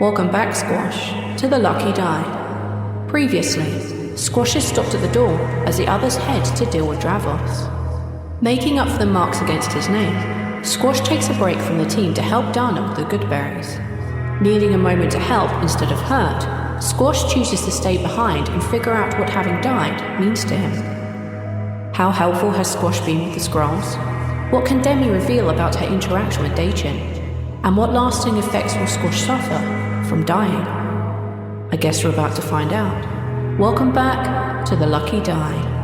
Welcome back, Squash, to the Lucky Die. Previously, Squash has stopped at the door as the others head to deal with Dravos. Making up for the marks against his name, Squash takes a break from the team to help Dana with the good berries. Needing a moment to help instead of hurt, Squash chooses to stay behind and figure out what having died means to him. How helpful has Squash been with the scrolls? What can Demi reveal about her interaction with Daichin? And what lasting effects will Squash suffer from dying? I guess we're about to find out. Welcome back to the Lucky Die.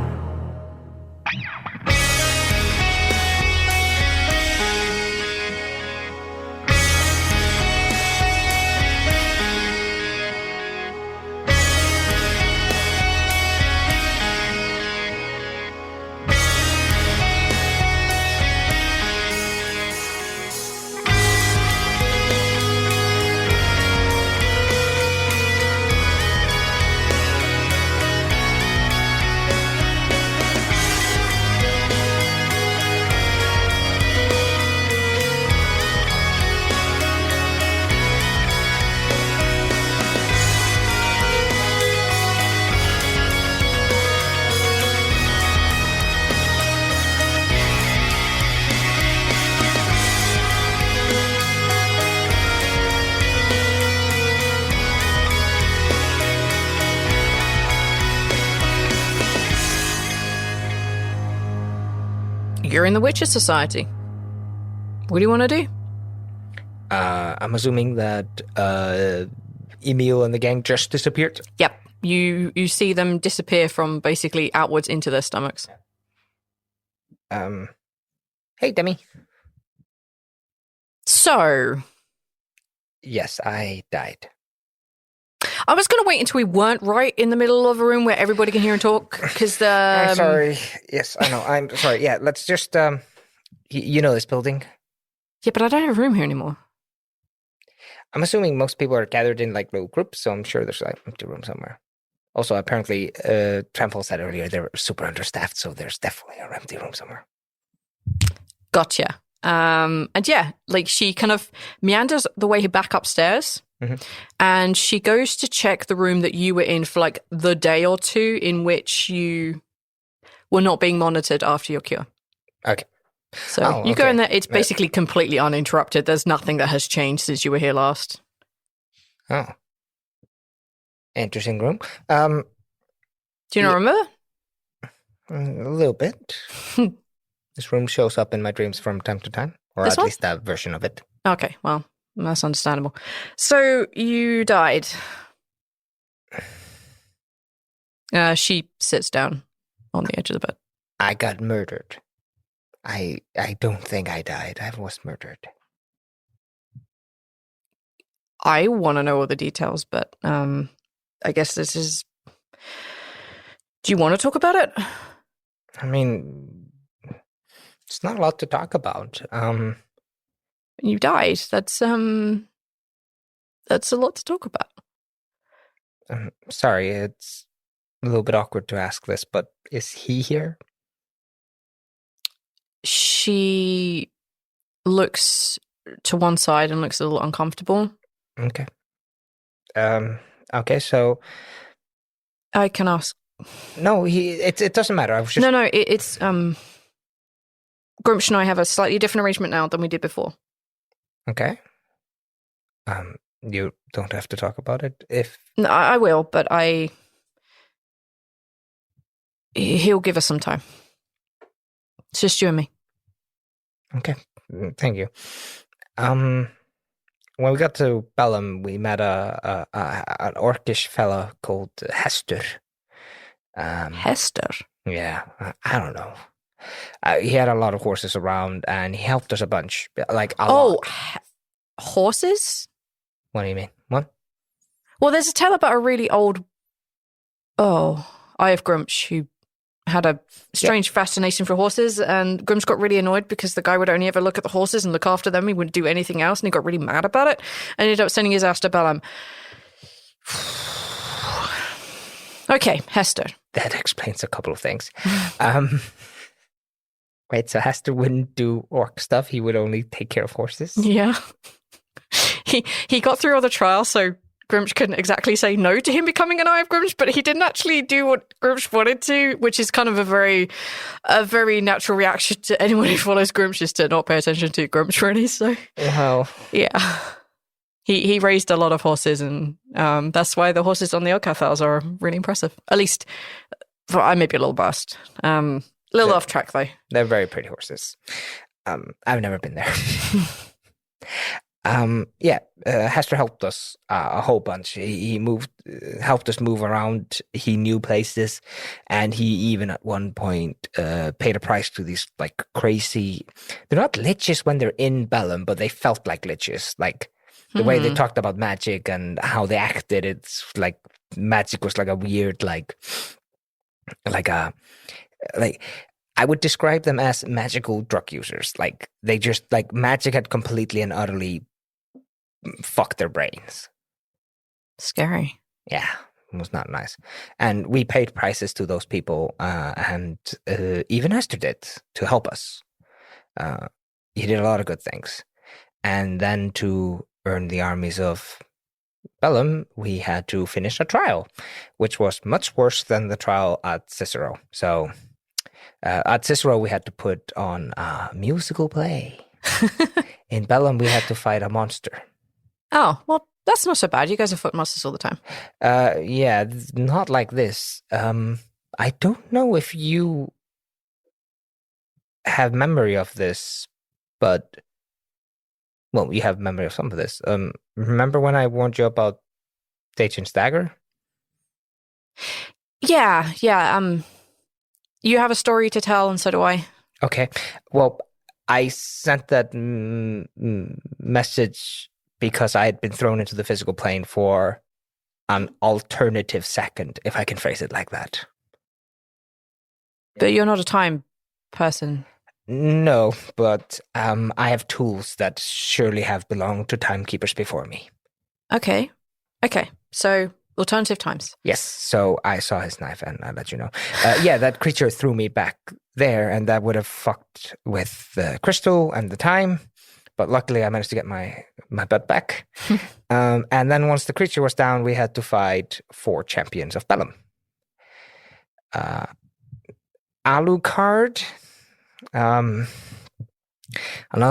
You're in the Witcher Society. What do you want to do? I'm assuming that Emil and the gang just disappeared. Yep. You see them disappear from basically outwards into their stomachs. Hey, Demi. So... Yes, I died. I was going to wait until we weren't right in the middle of a room where everybody can hear and talk, because I'm sorry. Yes, I know. I'm sorry. Yeah, let's just, you know this building? Yeah, but I don't have a room here anymore. I'm assuming most people are gathered in, like, little groups, so I'm sure there's, like, an empty room somewhere. Also, apparently, Trample said earlier they were super understaffed, so there's definitely an empty room somewhere. Gotcha. And yeah, like, she kind of meanders the way back upstairs. Mm-hmm. And she goes to check the room that you were in for like the day or two in which you were not being monitored after your cure. Okay. So you go in there. It's basically completely uninterrupted. There's nothing that has changed since you were here last. Oh. Interesting room. Do you not remember? A little bit. This room shows up in my dreams from time to time. Or This at one? least that version of it. Okay, well, that's understandable. So you died. She sits down on the edge of the bed. I got murdered. I don't think I died. I was murdered. I want to know all the details, but I guess this is... Do you want to talk about it? I mean, it's not a lot to talk about. You died. That's a lot to talk about. Sorry, it's a little bit awkward to ask this, but is he here? She looks to one side and looks a little uncomfortable. Okay. Okay, so I can ask. No, it doesn't matter. I was just it's Grumsh and I have a slightly different arrangement now than we did before. Okay. You don't have to talk about it if... No, I will, but he'll give us some time. It's just you and me. Okay, thank you. When we got to Bellum, we met an orcish fella called Hester. Hester? Yeah, I don't know. He had a lot of horses around, and he helped us a bunch. Like a lot. Horses? What do you mean? What? Well, there's a tale about a really old... Eye of Grumsh, who had a strange fascination for horses, and Grumsh got really annoyed because the guy would only ever look at the horses and look after them. He wouldn't do anything else, and he got really mad about it, and ended up sending his ass to Bellum. Okay, Hester. That explains a couple of things. Wait, so Hester wouldn't do orc stuff? He would only take care of horses? Yeah. he got through all the trials, so Grimsh couldn't exactly say no to him becoming an Eye of Grimsh, but he didn't actually do what Grimsh wanted to, which is kind of a very natural reaction to anyone who follows Grimsh, is to not pay attention to Grimsh really. So Wow. yeah, he raised a lot of horses, and that's why the horses on the Oathcraft Files are really impressive. At least, I may be a little biased. A little off track though. They're very pretty horses. I've never been there. Hester helped us a whole bunch. He helped us move around. He knew places, and he even at one point paid a price to these like crazy. They're not liches when they're in Bellum, but they felt like liches. Like the way they talked about magic and how they acted. It's like magic was like a weird like I would describe them as magical drug users. Like they just like magic had completely and utterly fucked their brains. Scary. Yeah, it was not nice. And we paid prices to those people, and even Hester did to help us. He did a lot of good things. And then to earn the armies of Bellum, we had to finish a trial, which was much worse than the trial at Cicero. So at Cicero, we had to put on a musical play. In Bellum, we had to fight a monster. Oh, well, that's not so bad. You guys are foot monsters all the time. Yeah, not like this. I don't know if you have memory of this, but, well, you have memory of some of this. Remember when I warned you about Dacian's dagger? Yeah. You have a story to tell, and so do I. Okay. Well, I sent that message because I had been thrown into the physical plane for an alternative second, if I can phrase it like that. But you're not a time person. No, but I have tools that surely have belonged to timekeepers before me. Okay. So, alternative times. Yes, so I saw his knife and I let you know. Yeah, that creature threw me back there, and that would have fucked with the crystal and the time. But luckily, I managed to get my butt back. And then once the creature was down, we had to fight 4 champions of Bellum. Alucard. Another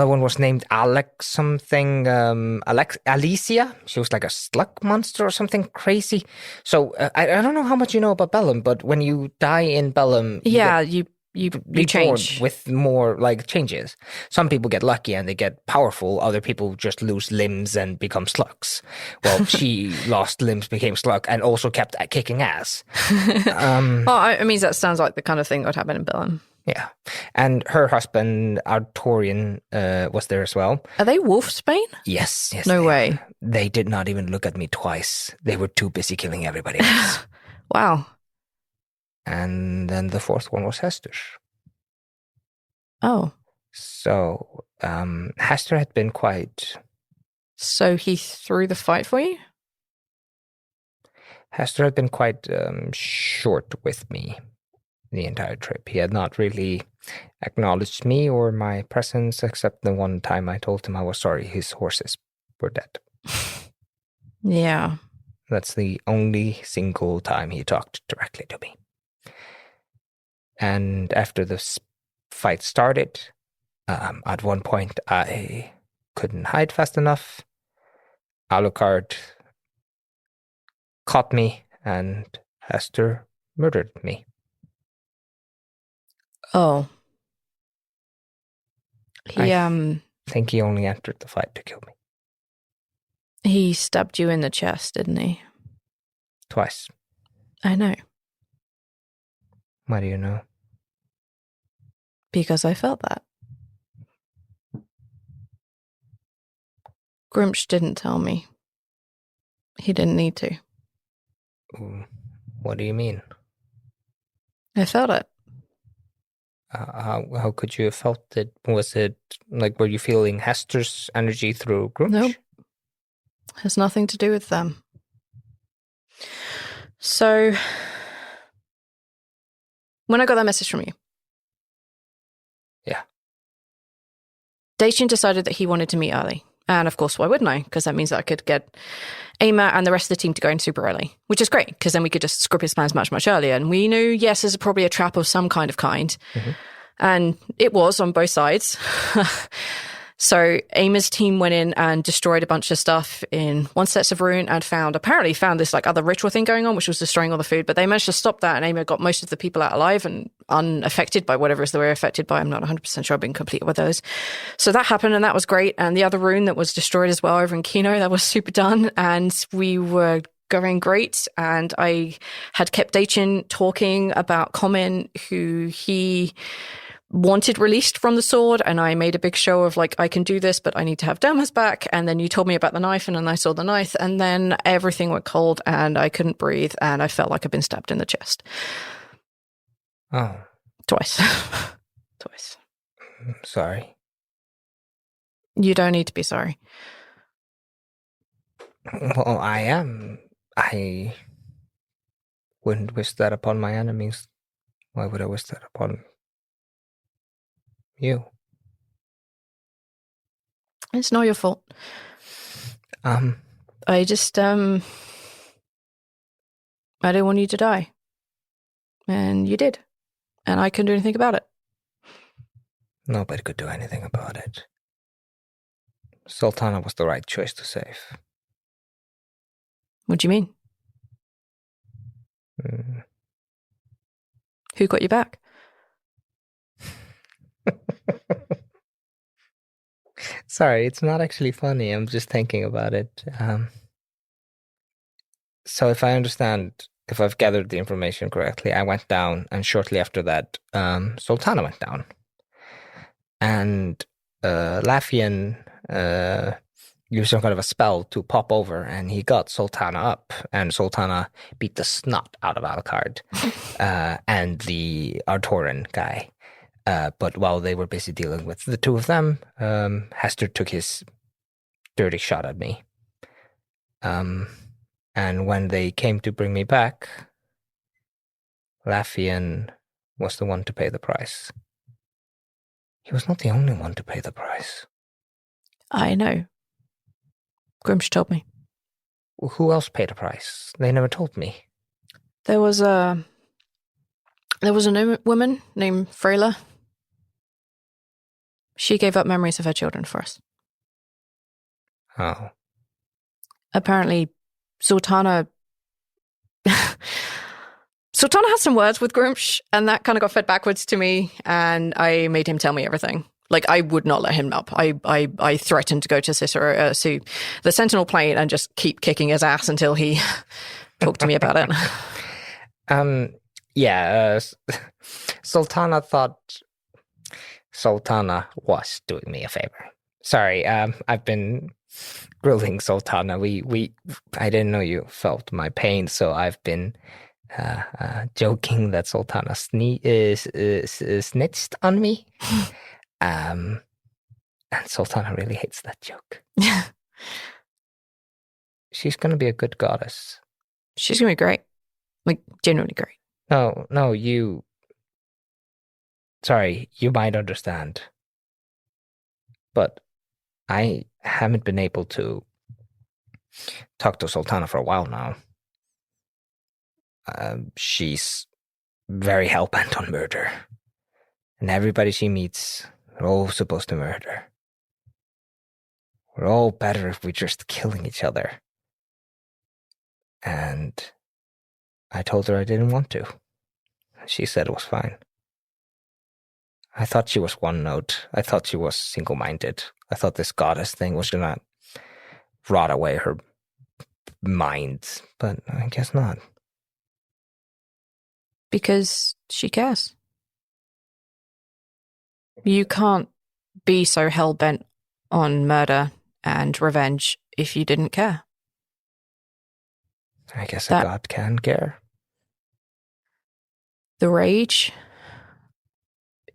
one was named Alex something. Alicia. She was like a slug monster or something crazy. So I don't know how much you know about Bellum, but when you die in Bellum, you change with more like changes. Some people get lucky and they get powerful. Other people just lose limbs and become slugs. Well, she lost limbs, became slug, and also kept kicking ass. Well, I mean, that sounds like the kind of thing that would happen in Bellum. Yeah, and her husband Artorian was there as well. Are they Wolfsbane? Yes. No way. They did not even look at me twice. They were too busy killing everybody else. Wow. And then the 4th one was Hester's. Oh. So Hester had been quite... So he threw the fight for you? Hester had been quite short with me the entire trip. He had not really acknowledged me or my presence, except the one time I told him I was sorry his horses were dead. Yeah. That's the only single time he talked directly to me. And after this fight started, at one point I couldn't hide fast enough. Alucard caught me and Hester murdered me. Oh. I think he only entered the fight to kill me. He stabbed you in the chest, didn't he? Twice. I know. Why do you know? Because I felt that. Grimsh didn't tell me. He didn't need to. What do you mean? I felt it. How could you have felt it? Was it like, were you feeling Hester's energy through Grimsh? Nope. Has nothing to do with them. So, when I got that message from you. Yeah. Dacian decided that he wanted to meet early. And of course, why wouldn't I? Because that means that I could get Ama and the rest of the team to go in super early, which is great because then we could just scrub his plans much, much earlier. And we knew, yes, there's probably a trap of some kind. And it was on both sides. So Ama's team went in and destroyed a bunch of stuff in one set of rune and apparently found this like other ritual thing going on, which was destroying all the food. But they managed to stop that, and Ama got most of the people out alive and unaffected by whatever they were affected by. I'm not 100% sure I've been complete with those. So that happened, and that was great. And the other rune that was destroyed as well over in Kino, that was super done. And we were going great. And I had kept Daichin talking about Common, who he wanted released from the sword, and I made a big show of like, I can do this, but I need to have Derma's back. And then you told me about the knife, and then I saw the knife, and then everything went cold and I couldn't breathe, and I felt like I'd been stabbed in the chest. Oh. Twice. Twice. Sorry. You don't need to be sorry. Well, I am. I wouldn't wish that upon my enemies. Why would I wish that upon you? It's not your fault. I just I didn't want you to die. And you did. And I couldn't do anything about it. Nobody could do anything about it. Sultana was the right choice to save. What do you mean? Who got you back? Sorry, it's not actually funny. I'm just thinking about it. So if I understand, if I've gathered the information correctly, I went down, and shortly after that, Sultana went down. And Lafian used some kind of a spell to pop over, and he got Sultana up, and Sultana beat the snot out of Alucard and the Artoran guy. But while they were busy dealing with the two of them, Hester took his dirty shot at me. And when they came to bring me back, Lafian was the one to pay the price. He was not the only one to pay the price. I know. Grimsh told me. Who else paid a price? They never told me. There was a woman named Freyla. She gave up memories of her children for us. Oh. Apparently, Sultana had some words with Grimsh, and that kind of got fed backwards to me, and I made him tell me everything. Like, I would not let him up. I threatened to go to the Sentinel plane and just keep kicking his ass until he talked to me about it. Yeah, Sultana thought Sultana was doing me a favor. Sorry, I've been grilling Sultana. I didn't know you felt my pain, so I've been joking that Sultana snitched on me. And Sultana really hates that joke. She's gonna be a good goddess. She's gonna be great. Like, genuinely great. No, you... Sorry, you might understand. But I haven't been able to talk to Sultana for a while now. She's very hell-bent on murder. And everybody she meets, they're all supposed to murder. We're all better if we're just killing each other. And I told her I didn't want to. She said it was fine. I thought she was one note. I thought she was single-minded. I thought this goddess thing was gonna rot away her mind, but I guess not. Because she cares. You can't be so hell-bent on murder and revenge if you didn't care. I guess a god can care. The rage,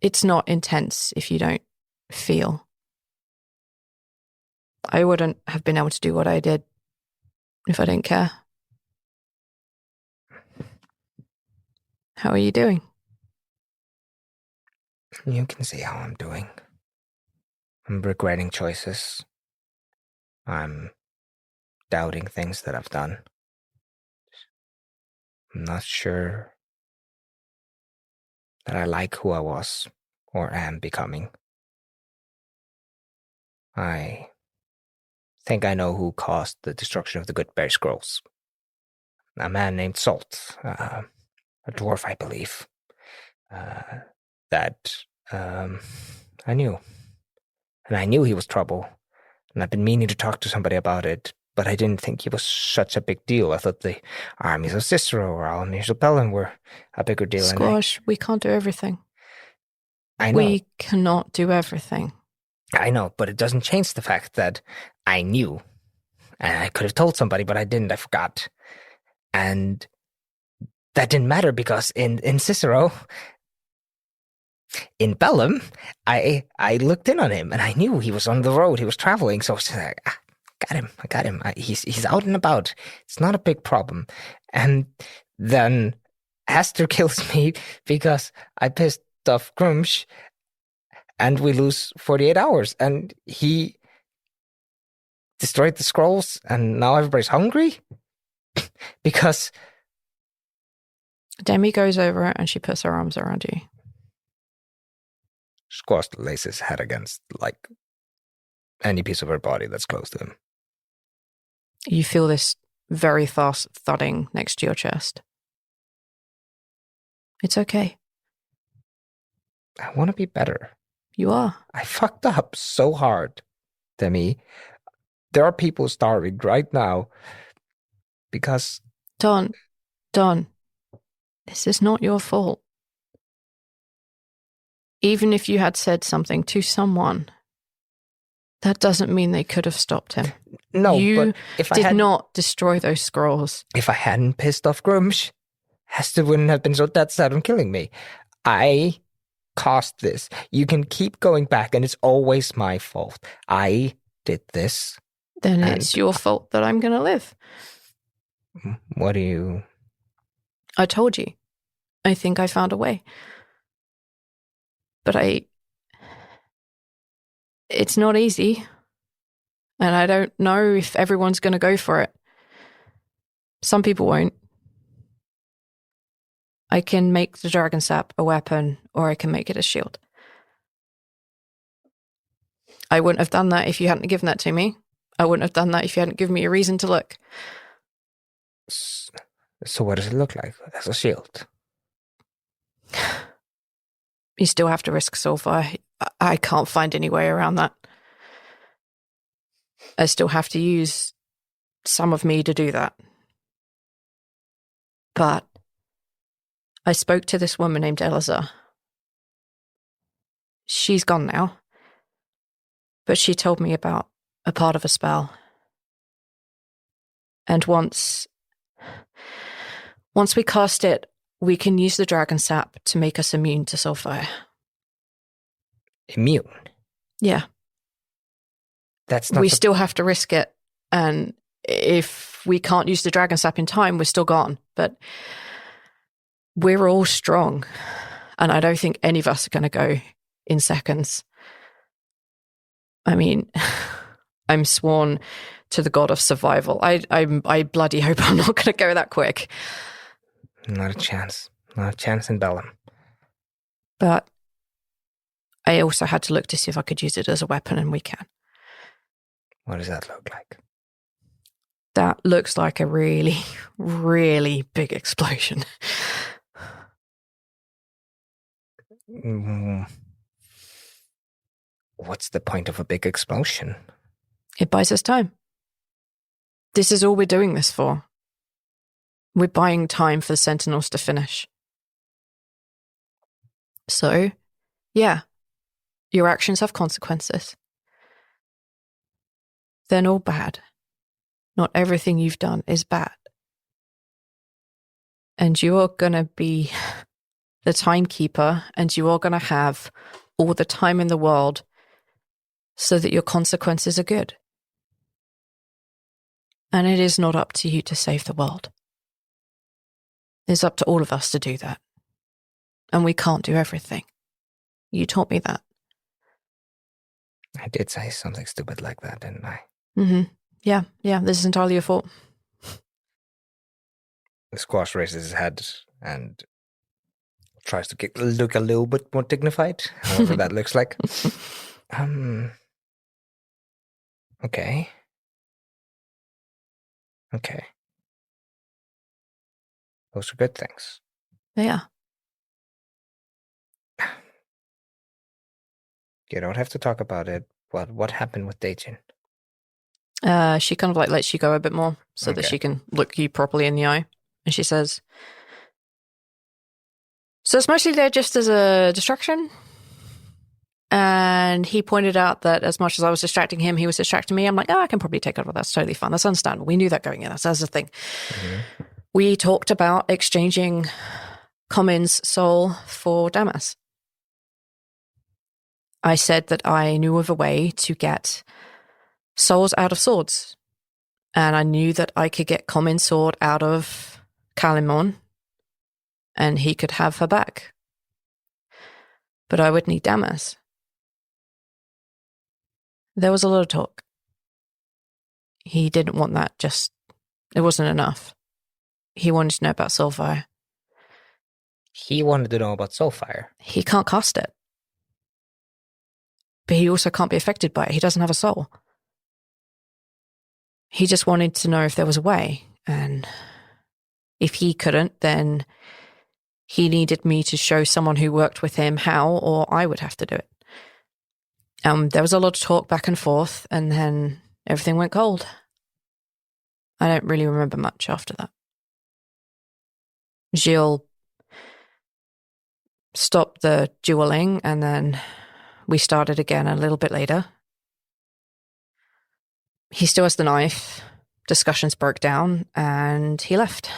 it's not intense if you don't feel. I wouldn't have been able to do what I did if I didn't care. How are you doing? You can see how I'm doing. I'm regretting choices. I'm doubting things that I've done. I'm not sure that I like who I was or am becoming. I think I know who caused the destruction of the Goodberry Scrolls. A man named Salt, a dwarf, I believe, that I knew. And I knew he was trouble, and I've been meaning to talk to somebody about it, but I didn't think he was such a big deal. I thought the armies of Cicero or armies of Bellin were a bigger deal. Squash, we can't do everything. I know. We cannot do everything. I know, but it doesn't change the fact that I knew. And I could have told somebody, but I didn't. I forgot. And that didn't matter because in Cicero, in Bellum, I looked in on him and I knew he was on the road. He was traveling. So I was just like, I got him. He's out and about. It's not a big problem. And then Aster kills me because I pissed off Grumsh and we lose 48 hours. And he destroyed the scrolls and now everybody's hungry because Demi goes over and she puts her arms around you. Squash lays his head against, like, any piece of her body that's close to him. You feel this very fast thudding next to your chest. It's okay. I want to be better. You are. I fucked up so hard, Demi. There are people starving right now because... Don, this is not your fault. Even if you had said something to someone, that doesn't mean they could have stopped him. No, you but if I did not destroy those scrolls. If I hadn't pissed off Grumsh, Hester wouldn't have been so dead set on killing me. I caused this. You can keep going back, and it's always my fault. I did this. Then it's your fault that I'm going to live. What do you... I told you. I think I found a way. But it's not easy. And I don't know if everyone's going to go for it. Some people won't. I can make the dragon sap a weapon, or I can make it a shield. I wouldn't have done that if you hadn't given that to me. I wouldn't have done that if you hadn't given me a reason to look. So what does it look like as a shield? You still have to risk sulfur. I can't find any way around that. I still have to use some of me to do that. But I spoke to this woman named Eliza. She's gone now. But she told me about a part of a spell. And once we cast it, we can use the dragon sap to make us immune to sulfire. Immune? Yeah. That's not... We still have to risk it. And if we can't use the dragon sap in time, we're still gone. But we're all strong. And I don't think any of us are going to go in seconds. I mean, I'm sworn to the god of survival. I bloody hope I'm not going to go that quick. Not a chance. Not a chance in Bellum. But I also had to look to see if I could use it as a weapon, and we can. What does that look like? That looks like a really, really big explosion. What's the point of a big explosion? It buys us time. This is all we're doing this for. We're buying time for the Sentinels to finish. So, yeah, your actions have consequences. They're not bad. Not everything you've done is bad. And you are going to be the timekeeper, and you are going to have all the time in the world so that your consequences are good. And it is not up to you to save the world. It's up to all of us to do that. And we can't do everything. You taught me that. I did say something stupid like that, didn't I? Mm-hmm. Yeah, this is entirely your fault. Squash raises his head and tries to look a little bit more dignified, however that looks like. Okay. Okay. Those are good things. Yeah. You don't have to talk about it. What happened with Dejin? She kind of like lets you go a bit more so that Okay. she can look you properly in the eye. And she says, so it's mostly there just as a distraction. And he pointed out that as much as I was distracting him, he was distracting me. I'm like, I can probably take over. That's totally fine. That's understandable. We knew that going in. That's the thing. Mm-hmm. We talked about exchanging Common's soul for Damas. I said that I knew of a way to get souls out of swords. And I knew that I could get Common's sword out of Kalimon and he could have her back. But I would need Damas. There was a lot of talk. He didn't want that, it wasn't enough. He wanted to know about Soulfire. He wanted to know about Soulfire. He can't cast it. But he also can't be affected by it. He doesn't have a soul. He just wanted to know if there was a way. And if he couldn't, then he needed me to show someone who worked with him how, or I would have to do it. There was a lot of talk back and forth, and then everything went cold. I don't really remember much after that. Gilles stopped the dueling, and then we started again a little bit later. He still has the knife. Discussions broke down, and he left.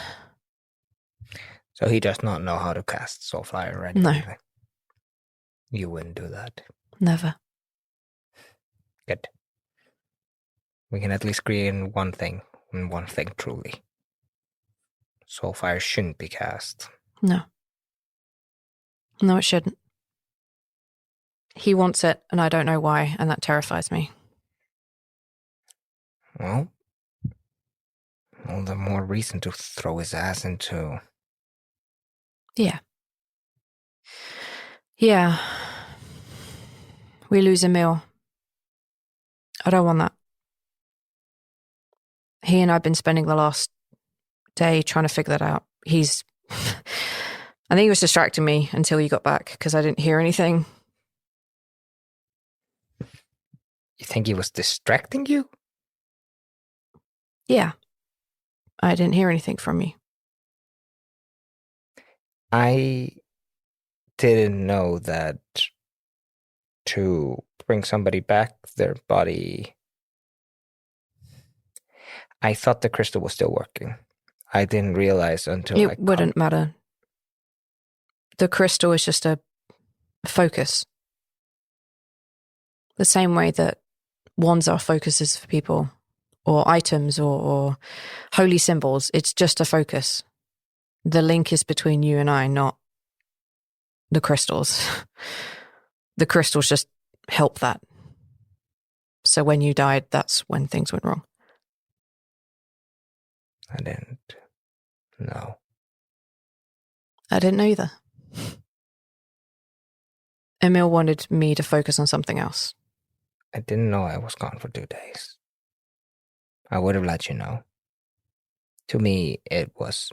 So he does not know how to cast Soulfire or anything? No. You wouldn't do that? Never. Good. We can at least agree in one thing truly. Soulfire shouldn't be cast. No. No, it shouldn't. He wants it, and I don't know why, and that terrifies me. Well, all the more reason to throw his ass into... Yeah. Yeah. We lose Emil. I don't want that. He and I have been spending the last day trying to figure that out. I think he was distracting me until you got back because I didn't hear anything. You think he was distracting you? Yeah. I didn't hear anything from you. I didn't know that to bring somebody back, their body... I thought the crystal was still working. I didn't realize until it wouldn't matter. The crystal is just a focus. The same way that wands are focuses for people, or items, or holy symbols. It's just a focus. The link is between you and I, not the crystals. The crystals just help that. So when you died, that's when things went wrong. I didn't know. I didn't know either. Emil wanted me to focus on something else. I didn't know I was gone for 2 days. I would have let you know. To me, it was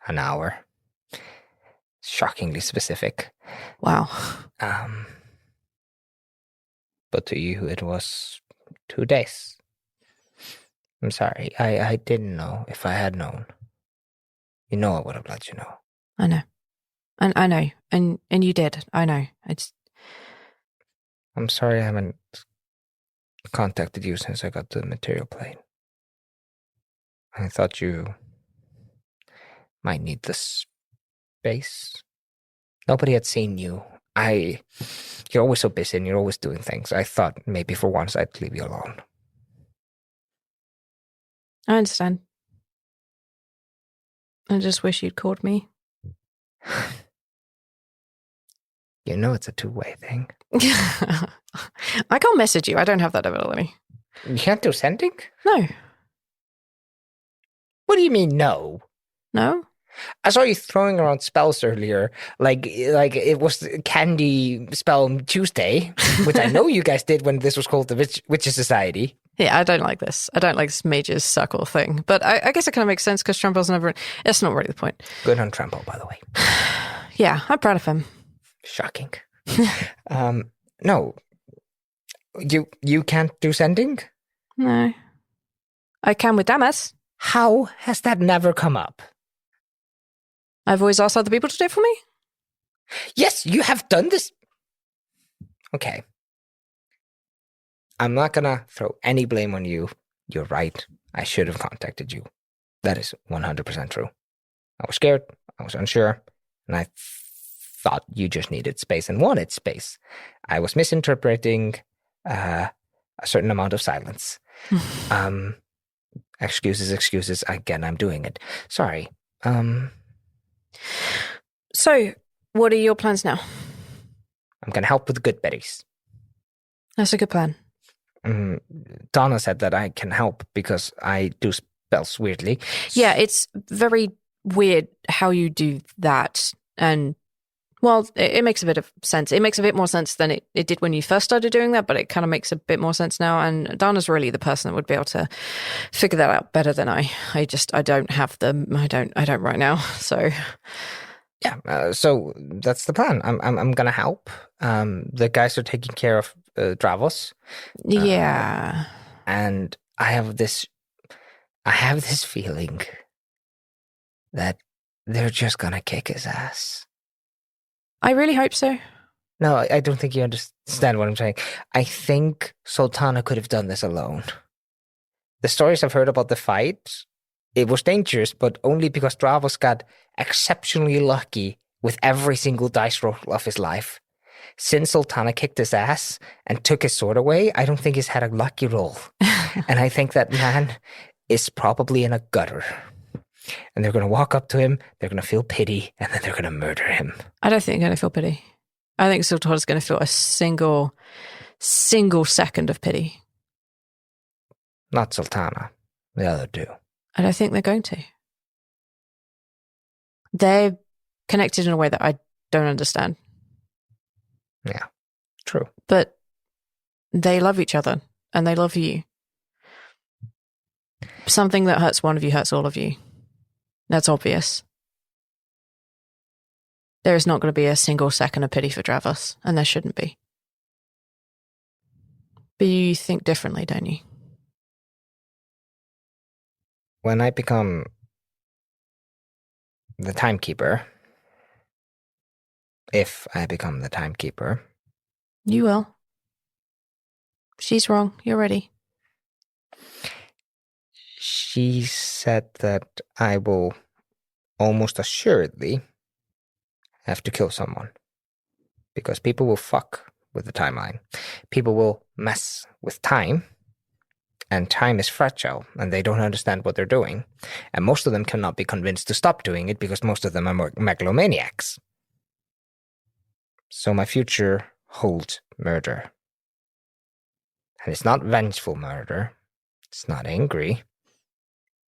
an hour. Shockingly specific. Wow. But to you, it was 2 days. I'm sorry. I didn't know. If I had known, I would have let you know. I know. And I know. And you did. I know. I'm sorry I haven't contacted you since I got the material plane. I thought you might need the space. Nobody had seen you. You're always so busy and you're always doing things. I thought maybe for once I'd leave you alone. I understand. I just wish you'd called me. You know it's a two-way thing. I can't message you. I don't have that ability. You can't do sending? No. What do you mean, no? No? I saw you throwing around spells earlier, like it was Candy Spell Tuesday, which I know you guys did when this was called the Witches Society. Yeah, I don't like this. I don't like this mage's circle thing. But I guess it kind of makes sense because Tremple's never... It's not really the point. Good on Tremple, by the way. Yeah, I'm proud of him. Shocking. No. You can't do sending? No. I can with Damas. How has that never come up? I've always asked other people to do it for me. Yes, you have done this. Okay. I'm not gonna throw any blame on you. You're right. I should have contacted you. That is 100% true. I was scared. I was unsure. And I thought you just needed space and wanted space. I was misinterpreting a certain amount of silence. Excuses. Again, I'm doing it. Sorry. So, what are your plans now? I'm gonna help with the good berries. That's a good plan. Donna said that I can help because I do spells weirdly. Yeah, it's very weird how you do that. And, well, it makes a bit of sense. It makes a bit more sense than it did when you first started doing that, but it kind of makes a bit more sense now. And Donna's really the person that would be able to figure that out better than I. I don't have them. I don't right now. So... Yeah, so that's the plan. I'm gonna help. The guys are taking care of Dravos. Yeah, and I have this feeling that they're just gonna kick his ass. I really hope so. No, I don't think you understand what I'm saying. I think Sultana could have done this alone. The stories I've heard about the fight, it was dangerous, but only because Dravos got exceptionally lucky with every single dice roll of his life. Since Sultana kicked his ass and took his sword away, I don't think he's had a lucky roll. And I think that man is probably in a gutter. And they're going to walk up to him, they're going to feel pity, and then they're going to murder him. I don't think they're going to feel pity. I think Sultana's going to feel a single second of pity. Not Sultana. The other two. I don't think they're going to. They're connected in a way that I don't understand. Yeah, true. But they love each other and they love you. Something that hurts one of you hurts all of you. That's obvious. There is not going to be a single second of pity for Dravos, and there shouldn't be. But you think differently, don't you? When I become the timekeeper, if I become the timekeeper... You will. She's wrong. You're ready. She said that I will almost assuredly have to kill someone. Because people will fuck with the timeline. People will mess with time. And time is fragile, and they don't understand what they're doing. And most of them cannot be convinced to stop doing it because most of them are megalomaniacs. So my future holds murder. And it's not vengeful murder. It's not angry.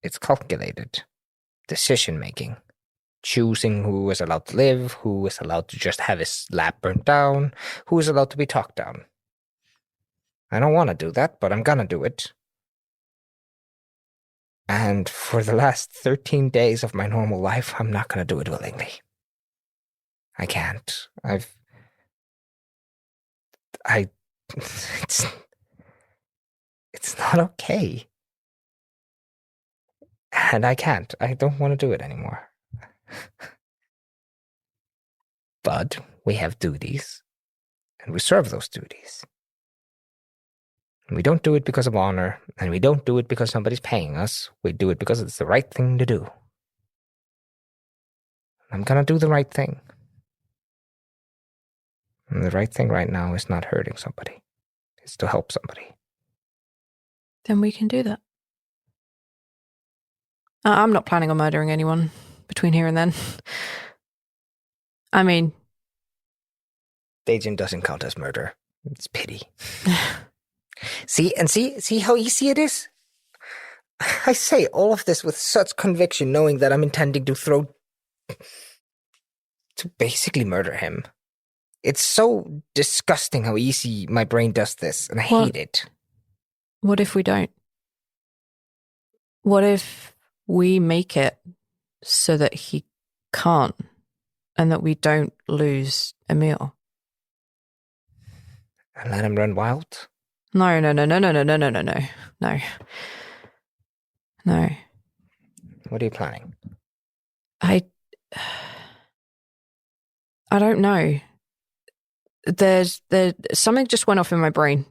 It's calculated. Decision-making. Choosing who is allowed to live, who is allowed to just have his lab burnt down, who is allowed to be talked down. I don't want to do that, but I'm gonna do it. And for the last 13 days of my normal life, I'm not going to do it willingly. I can't. It's not okay. And I can't. I don't want to do it anymore. But we have duties, and we serve those duties. And we don't do it because of honor, and we don't do it because somebody's paying us. We do it because it's the right thing to do. I'm gonna do the right thing. And the right thing right now is not hurting somebody. It's to help somebody. Then we can do that. I'm not planning on murdering anyone between here and then. I mean, Dajan doesn't count as murder. It's pity. See how easy it is? I say all of this with such conviction, knowing that I'm intending to basically murder him. It's so disgusting how easy my brain does this, and I hate it. What if we don't? What if we make it so that he can't, and that we don't lose Emil? And let him run wild? No. What are you planning? I don't know. There's something just went off in my brain,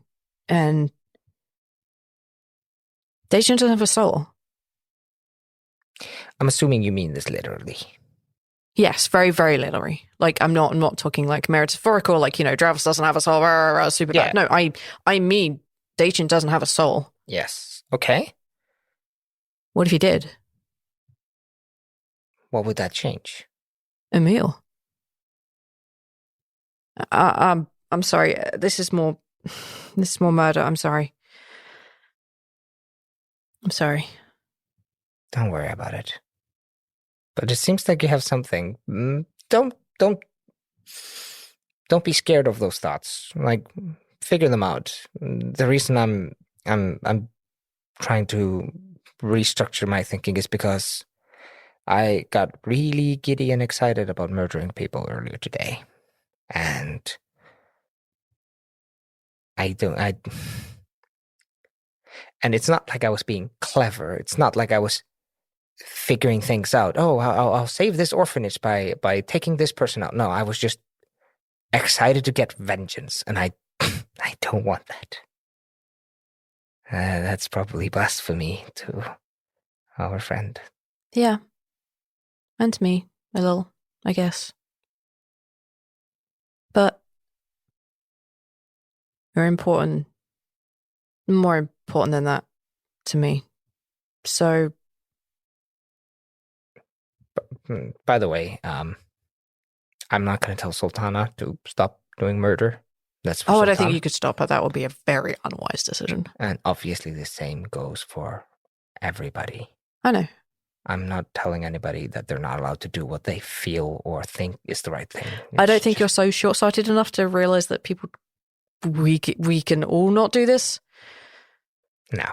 and Dajan doesn't have a soul. I'm assuming you mean this literally. Yes, very, very literally. Like, I'm not talking like metaphorical, like, Dravos doesn't have a soul, rah, rah, rah, super bad. No, I mean Dajan doesn't have a soul. Yes. Okay. What if he did? What would that change? Emil. I'm sorry. This is more murder. I'm sorry. Don't worry about it. But it seems like you have something. Don't be scared of those thoughts. Like, figure them out. The reason I'm trying to restructure my thinking is because I got really giddy and excited about murdering people earlier today. And and it's not like I was being clever. It's not like I was figuring things out. Oh, I'll save this orphanage by taking this person out. No, I was just excited to get vengeance, and I don't want that. That's probably blasphemy to our friend. Yeah. And to me, a little, I guess. But you're important, more important than that to me. So, by the way, I'm not going to tell Sultana to stop doing murder. That's for I Sultana. think you could stop her. That would be a very unwise decision. And obviously the same goes for everybody. I know. I'm not telling anybody that they're not allowed to do what they feel or think is the right thing. I don't think you're so short-sighted enough to realize that we can all not do this. No.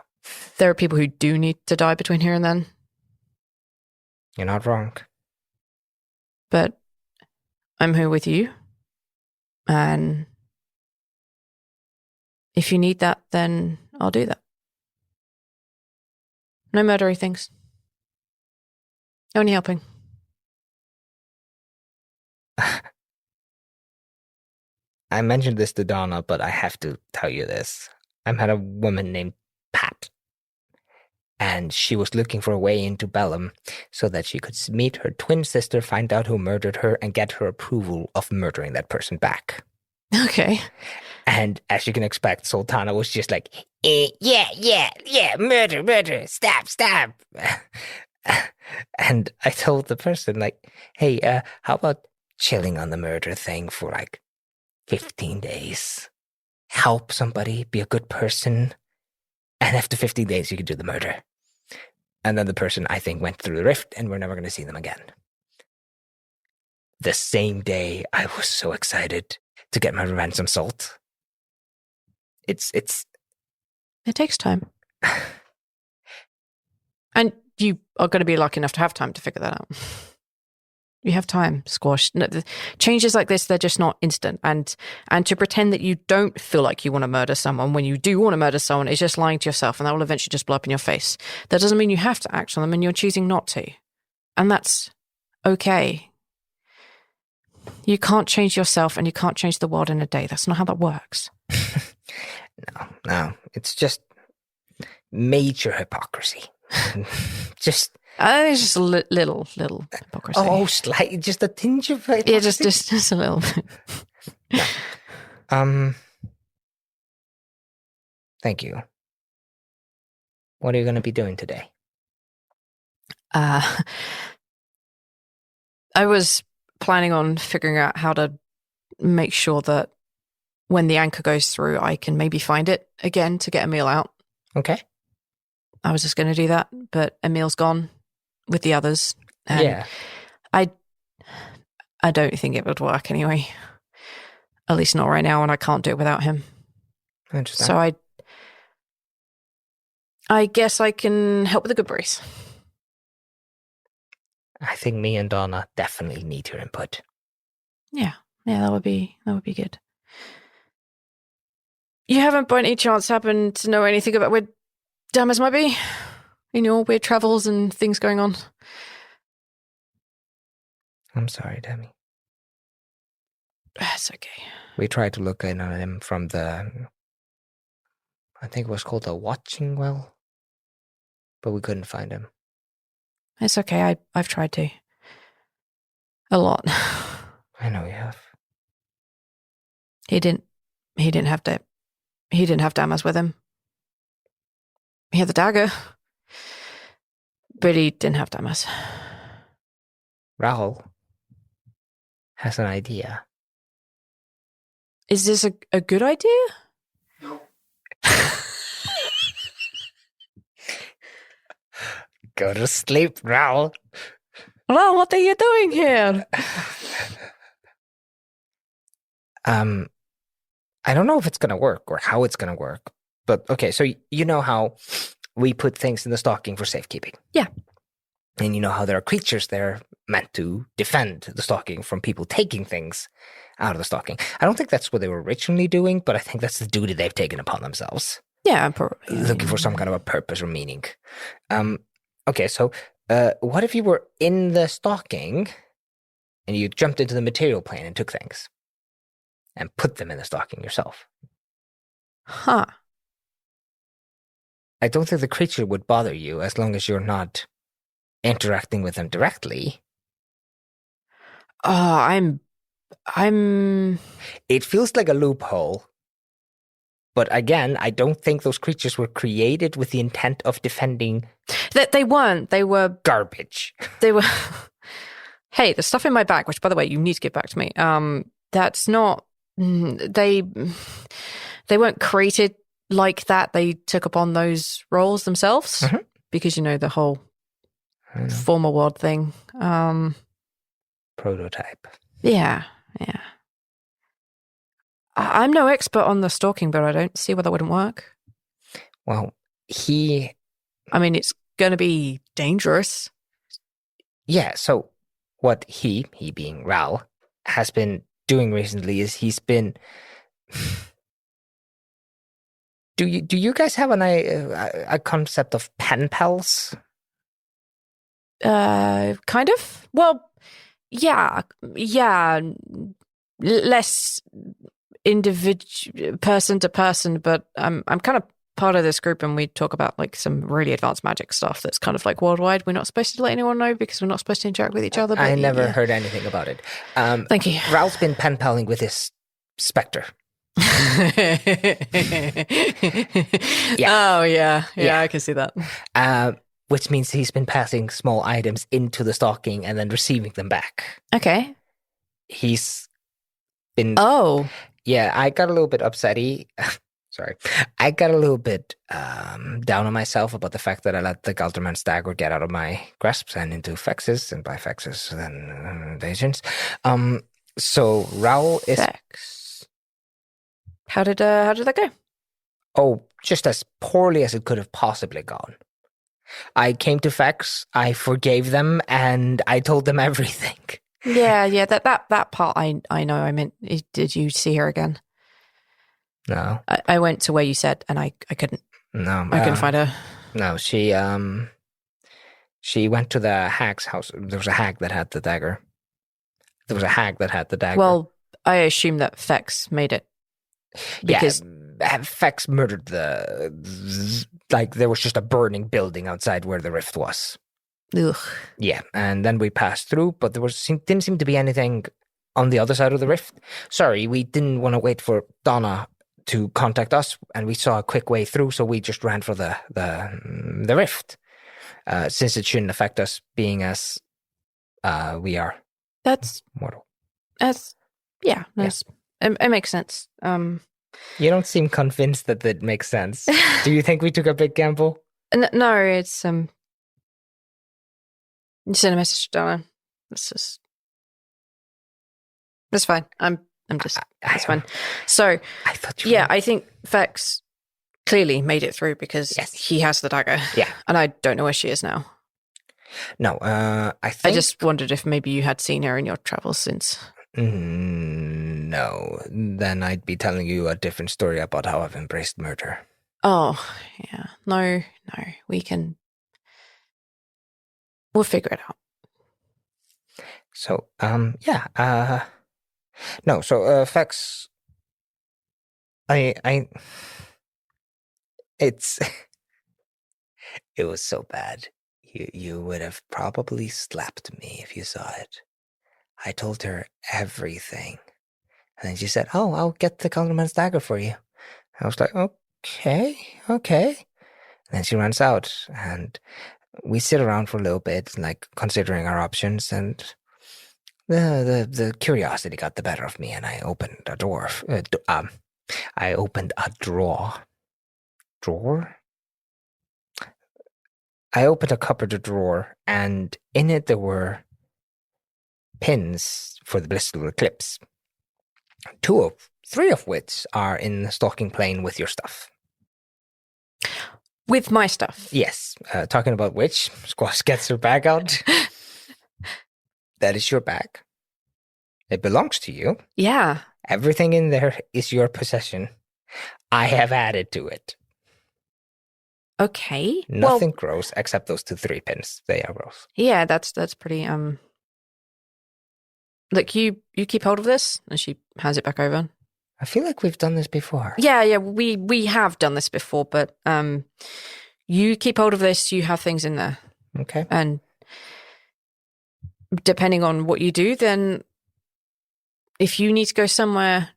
There are people who do need to die between here and then. You're not wrong. But I'm here with you. And if you need that, then I'll do that. No murdery things. Only helping. I mentioned this to Donna, but I have to tell you this. I met a woman named Pat, and she was looking for a way into Bellum so that she could meet her twin sister, find out who murdered her, and get her approval of murdering that person back. Okay. And as you can expect, Sultana was just like, yeah, murder, stab. And I told the person, like, hey, how about chilling on the murder thing for like 15 days? Help somebody, be a good person, and after 15 days you could do the murder. And then the person, I think, went through the rift, and we're never going to see them again. The same day, I was so excited to get my revenge on Salt. It takes time. And you are going to be lucky enough to have time to figure that out. You have time, Squash. No, changes like this, they're just not instant. And to pretend that you don't feel like you want to murder someone when you do want to murder someone is just lying to yourself, and that will eventually just blow up in your face. That doesn't mean you have to act on them, and you're choosing not to. And that's okay. You can't change yourself, and you can't change the world in a day. That's not how that works. No. It's just major hypocrisy. Just... it's just a little hypocrisy. Oh, slight, just a tinge of hypocrisy. Yeah, just a little bit. No. Thank you. What are you going to be doing today? I was planning on figuring out how to make sure that when the anchor goes through, I can maybe find it again to get Emil out. Okay. I was just going to do that, but Emil's gone with the others. And Yeah. I don't think it would work anyway. At least not right now, and I can't do it without him. Interesting. So I guess I can help with the good brace. I think me and Donna definitely need your input. Yeah, that would be good. You haven't by any chance happened to know anything about where Damas might be? In your weird travels and things going on? I'm sorry, Demi. That's okay. We tried to look in on him from I think it was called the Watching Well, but we couldn't find him. It's okay. I've tried to. A lot. I know you have. He didn't have Damas with him. He had the dagger, but he didn't have Damas. Raoul has an idea. Is this a good idea? No. Go to sleep, Raoul. Well, what are you doing here? I don't know if it's going to work or how it's going to work. But, okay, so you know how we put things in the stocking for safekeeping? Yeah. And you know how there are creatures there meant to defend the stocking from people taking things out of the stocking. I don't think that's what they were originally doing, but I think that's the duty they've taken upon themselves. Yeah, probably. Looking for some kind of a purpose or meaning. Okay, so what if you were in the stocking and you jumped into the material plane and took things and put them in the stocking yourself? Huh. I don't think the creature would bother you as long as you're not interacting with them directly. I'm It feels like a loophole. But again, I don't think those creatures were created with the intent of defending. They weren't. They were Garbage. They were. Hey, the stuff in my bag, which by the way, you need to give back to me. That's not. They weren't created like that. They took upon those roles themselves because the whole former world thing. Prototype. Yeah. I'm no expert on the stalking, but I don't see why that wouldn't work. Well, I mean, it's going to be dangerous. Yeah, so what he being Raoul, has been doing recently is he's been... Do you guys have a concept of pen pals? Kind of. Well, yeah. Less individual, person to person, but I'm kind of part of this group, and we talk about like some really advanced magic stuff that's kind of like worldwide. We're not supposed to let anyone know because we're not supposed to interact with each other. But I never heard anything about it. Thank you. Raoul's been pen paling with his spectre. Yeah. Oh yeah, I can see that. Which means he's been passing small items into the stocking and then receiving them back. Okay. He's been... Oh. Yeah, I got a little bit upsetty. Sorry. I got a little bit down on myself about the fact that I let the Galderman's dagger get out of my grasp and into Fex's, and by Fex's, then invasions. So Raoul is... Fex. How did that go? Oh, just as poorly as it could have possibly gone. I came to Fex, I forgave them, and I told them everything. Yeah, that part I know. I meant, did you see her again? No. I went to where you said, and I couldn't. No. I couldn't find her. No, she went to the hag's house. There was a hag that had the dagger. Well, I assume that Fex made it. Because Fex murdered there was just a burning building outside where the rift was. Ugh. Yeah, and then we passed through, but didn't seem to be anything on the other side of the rift. Sorry, we didn't want to wait for Donna to contact us, and we saw a quick way through, so we just ran for the rift, since it shouldn't affect us, being as we are That's mortal. That's It makes sense. You don't seem convinced that that makes sense. Do you think we took a big gamble? No, it's you send a message to Donna. That's fine. That's fine. So I thought I think Vex clearly made it through because he has the dagger. Yeah. And I don't know where she is now. No, I just wondered if maybe you had seen her in your travels since. No, then I'd be telling you a different story about how I've embraced murder. Oh, yeah. No, we'll figure it out. So, no, so, Vex, it was so bad. You would have probably slapped me if you saw it. I told her everything. And then she said, "Oh, I'll get the Calderman's dagger for you." I was like, okay. And then she runs out, and we sit around for a little bit, like, considering our options, and the curiosity got the better of me, and I opened a drawer. I opened a drawer. I opened a cupboard drawer, and in it there were pins for the blissful eclipse. 3 of which are in the stocking plane with your stuff. With my stuff? Yes. Talking about which, Squash gets her bag out. That is your bag. It belongs to you. Yeah. Everything in there is your possession. I have added to it. Okay. Nothing gross except those 3 pins. They are gross. Yeah, that's pretty Look, you keep hold of this, and she hands it back over. I feel like we've done this before. Yeah, we have done this before, but you keep hold of this, you have things in there. Okay. And depending on what you do, then if you need to go somewhere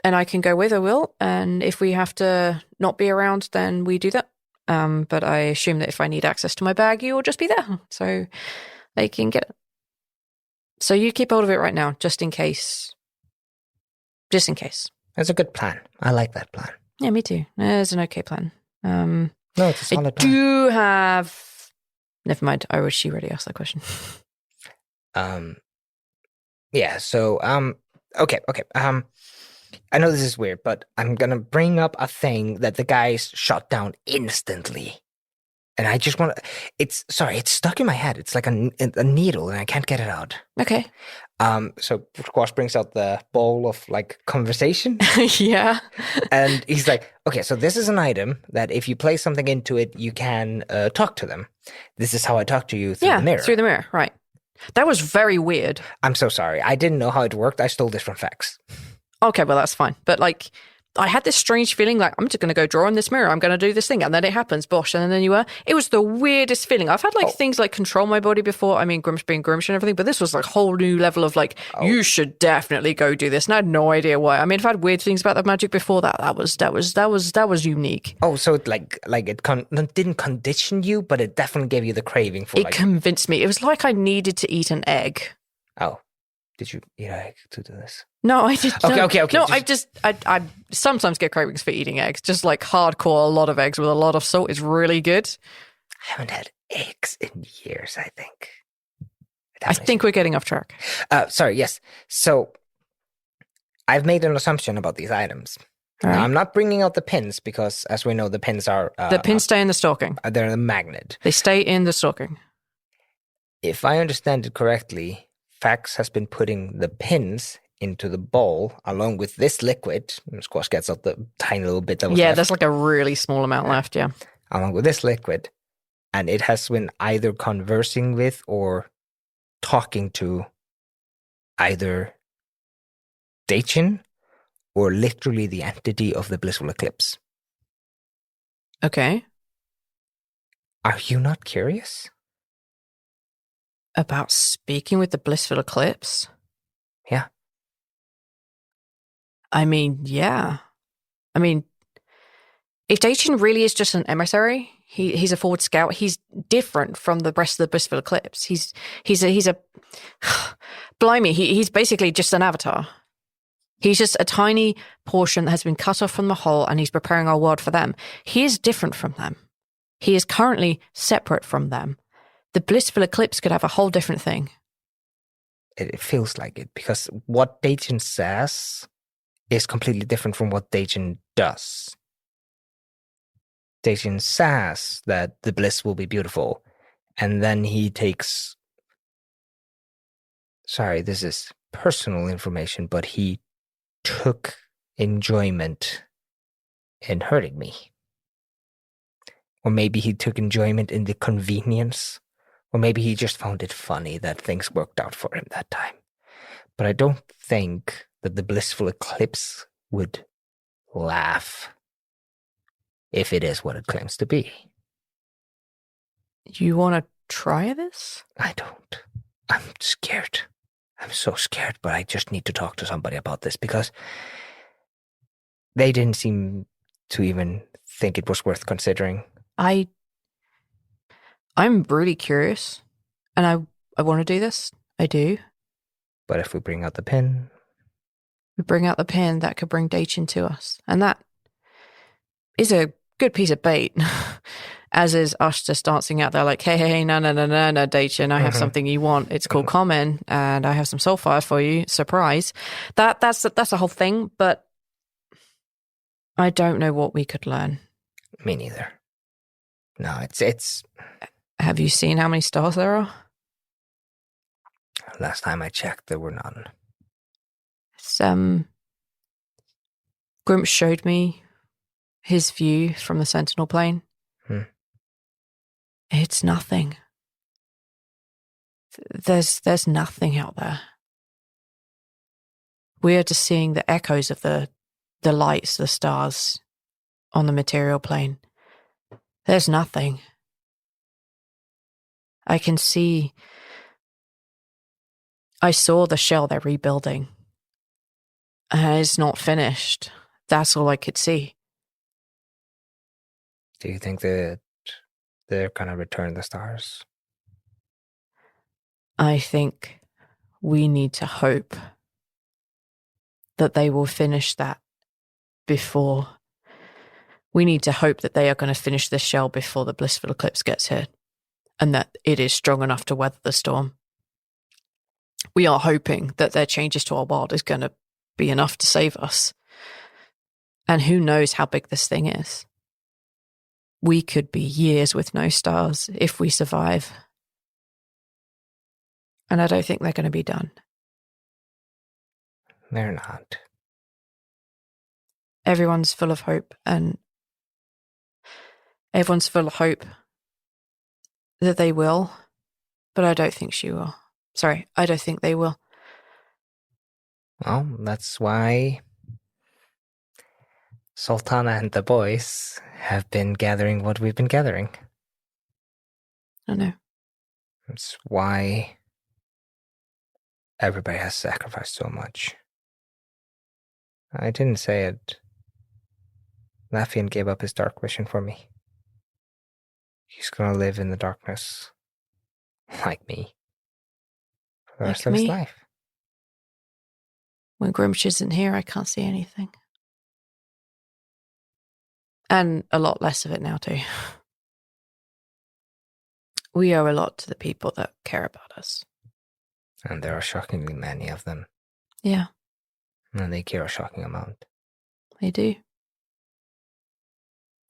and I can go with, I will. And if we have to not be around, then we do that. But I assume that if I need access to my bag, you will just be there. So I can get it. So you keep hold of it right now, just in case. Just in case. That's a good plan. I like that plan. Yeah, me too. It's an okay plan. No, it's a solid plan. I do have... Never mind. I wish she already asked that question. Yeah, so, okay. I know this is weird, but I'm gonna bring up a thing that the guys shot down instantly. And I just want to... It's stuck in my head. It's like a needle, and I can't get it out. Okay. So Squash brings out the bowl of, like, conversation. Yeah. And he's like, okay, so this is an item that if you place something into it, you can talk to them. This is how I talk to you through the mirror. Yeah, through the mirror, right. That was very weird. I'm so sorry. I didn't know how it worked. I stole this from Vex. Okay, well, that's fine. But, like... I had this strange feeling like, I'm just going to go draw in this mirror. I'm going to do this thing. And then it happens, bosh. And then you were. It was the weirdest feeling. I've had things like control my body before. I mean, Grimsh being Grimsh and everything. But this was like a whole new level of like, you should definitely go do this. And I had no idea why. I mean, I've had weird things about the magic before that. That was unique. Oh, so it didn't condition you, but it definitely gave you the craving for it convinced me. It was like I needed to eat an egg. Oh. Did you eat an egg to do this? No, I did not. Okay. No, I sometimes get cravings for eating eggs. Just like hardcore, a lot of eggs with a lot of salt is really good. I haven't had eggs in years, I think. I think we're getting off track. Sorry, yes. So, I've made an assumption about these items. Right. Now, I'm not bringing out the pins because, as we know, the pins are... the pins stay in the stocking. They're a magnet. They stay in the stocking. If I understand it correctly... Fax has been putting the pins into the bowl along with this liquid. Squash gets out the tiny little bit that was left. There's like a really small amount left, yeah. Along with this liquid. And it has been either conversing with or talking to either Daichin or literally the entity of the blissful eclipse. Okay. Are you not curious? About speaking with the blissful eclipse? Yeah. I mean, yeah. I mean, if Daichin really is just an emissary, he's a forward scout. He's different from the rest of the blissful eclipse. He's a blimey. He's basically just an avatar. He's just a tiny portion that has been cut off from the whole, and he's preparing our world for them. He is different from them. He is currently separate from them. The blissful eclipse could have a whole different thing. It feels like it, because what Dajin says is completely different from what Dajin does. Dajin says that the bliss will be beautiful, and then he takes... Sorry, this is personal information, but he took enjoyment in hurting me. Or maybe he took enjoyment in the convenience. Or maybe he just found it funny that things worked out for him that time. But I don't think that the blissful eclipse would laugh if it is what it claims to be. You want to try this? I don't. I'm scared. I'm so scared, but I just need to talk to somebody about this, because they didn't seem to even think it was worth considering. I'm really curious, and I want to do this. I do. But if we bring out the pin... We bring out the pin, that could bring Dachin to us. And that is a good piece of bait. As is us just dancing out there like, hey, no, Dachin, I have something you want. It's called common, and I have some soulfire for you. Surprise. That's the whole thing, but I don't know what we could learn. Me neither. No, it's... Have you seen how many stars there are? Last time I checked, there were none. It's, Grimp showed me his view from the Sentinel plane. It's nothing. There's nothing out there. We are just seeing the echoes of the lights, the stars on the material plane. There's nothing. I saw the shell they're rebuilding. And it's not finished. That's all I could see. Do you think that they're going to return the stars? I think we need to hope that they will finish that before. We need to hope that they are going to finish this shell before the blissful eclipse gets here, and that it is strong enough to weather the storm. We are hoping that their changes to our world is going to be enough to save us. And who knows how big this thing is. We could be years with no stars if we survive. And I don't think they're going to be done. They're not. Everyone's full of hope, and everyone's full of hope that they will, but I don't think she will. Sorry, I don't think they will. Well, that's why Sultana and the boys have been gathering what we've been gathering. I know. That's why everybody has sacrificed so much. I didn't say it. Laffian gave up his dark vision for me. He's gonna live in the darkness, like me, for the rest of his life. When Grimsh isn't here, I can't see anything. And a lot less of it now, too. We owe a lot to the people that care about us. And there are shockingly many of them. Yeah. And they care a shocking amount. They do.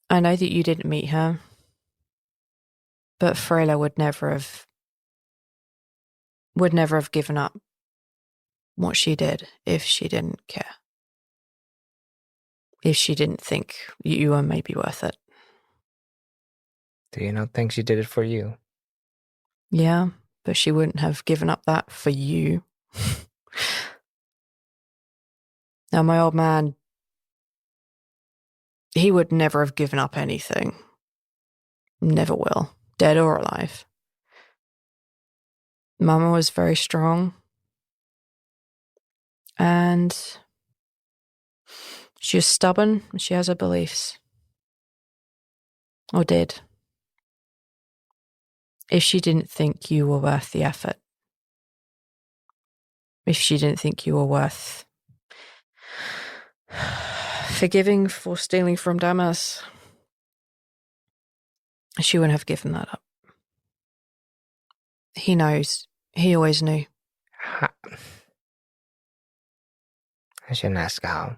I know that you didn't meet her, but Freyla would never have given up what she did if she didn't care. If she didn't think you were maybe worth it. Do you not think she did it for you? Yeah, but she wouldn't have given up that for you. Now, my old man, he would never have given up anything. Never will, dead or alive. Mama was very strong. And she was stubborn, and she has her beliefs. Or did. If she didn't think you were worth the effort. If she didn't think you were worth Forgiving for stealing from Damas. She wouldn't have given that up. He knows. He always knew. I shouldn't ask how.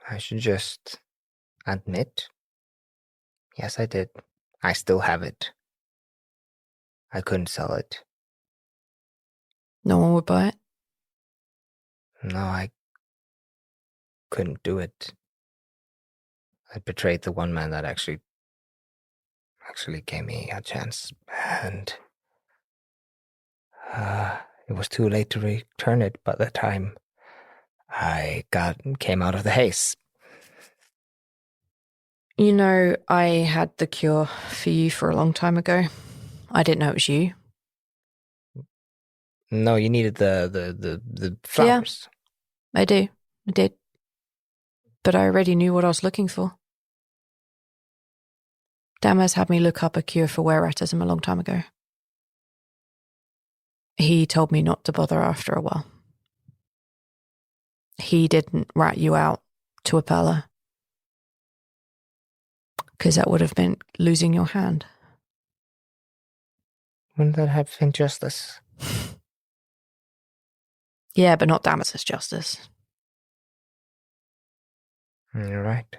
I should just admit, yes, I did. I still have it. I couldn't sell it. No one would buy it? No, I couldn't do it. I betrayed the one man that actually gave me a chance, and it was too late to return it by the time I came out of the haze. You know, I had the cure for you for a long time ago. I didn't know it was you. No, you needed the flowers. Yeah, I did. But I already knew what I was looking for. Damas had me look up a cure for were-ratism a long time ago. He told me not to bother after a while. He didn't rat you out to a Perla, because that would have meant losing your hand. Wouldn't that have been justice? Yeah, but not Damas's justice. You're right.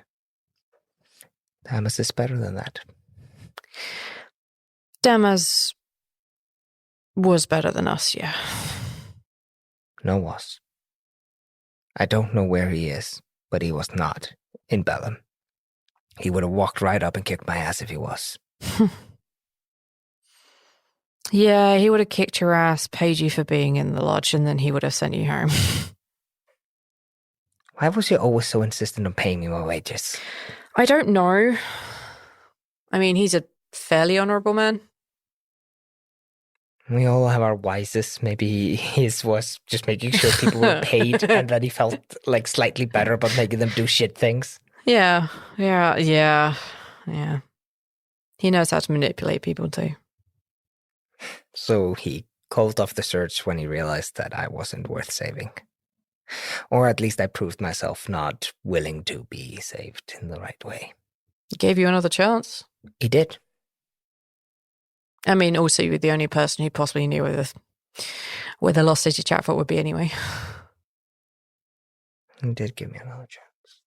Damas is better than that. Damas was better than us, yeah. No was. I don't know where he is, but he was not in Bellum. He would have walked right up and kicked my ass if he was. Yeah, he would have kicked your ass, paid you for being in the lodge, and then he would have sent you home. Why was he always so insistent on paying me my wages? I don't know. I mean, he's a fairly honourable man. We all have our vices. Maybe his was just making sure people were paid and that he felt like slightly better about making them do shit things. Yeah. He knows how to manipulate people too. So he called off the search when he realized that I wasn't worth saving. Or at least I proved myself not willing to be saved in the right way. He gave you another chance. He did. I mean, also you were the only person who possibly knew where the Lost City chatbot would be anyway. He did give me another chance.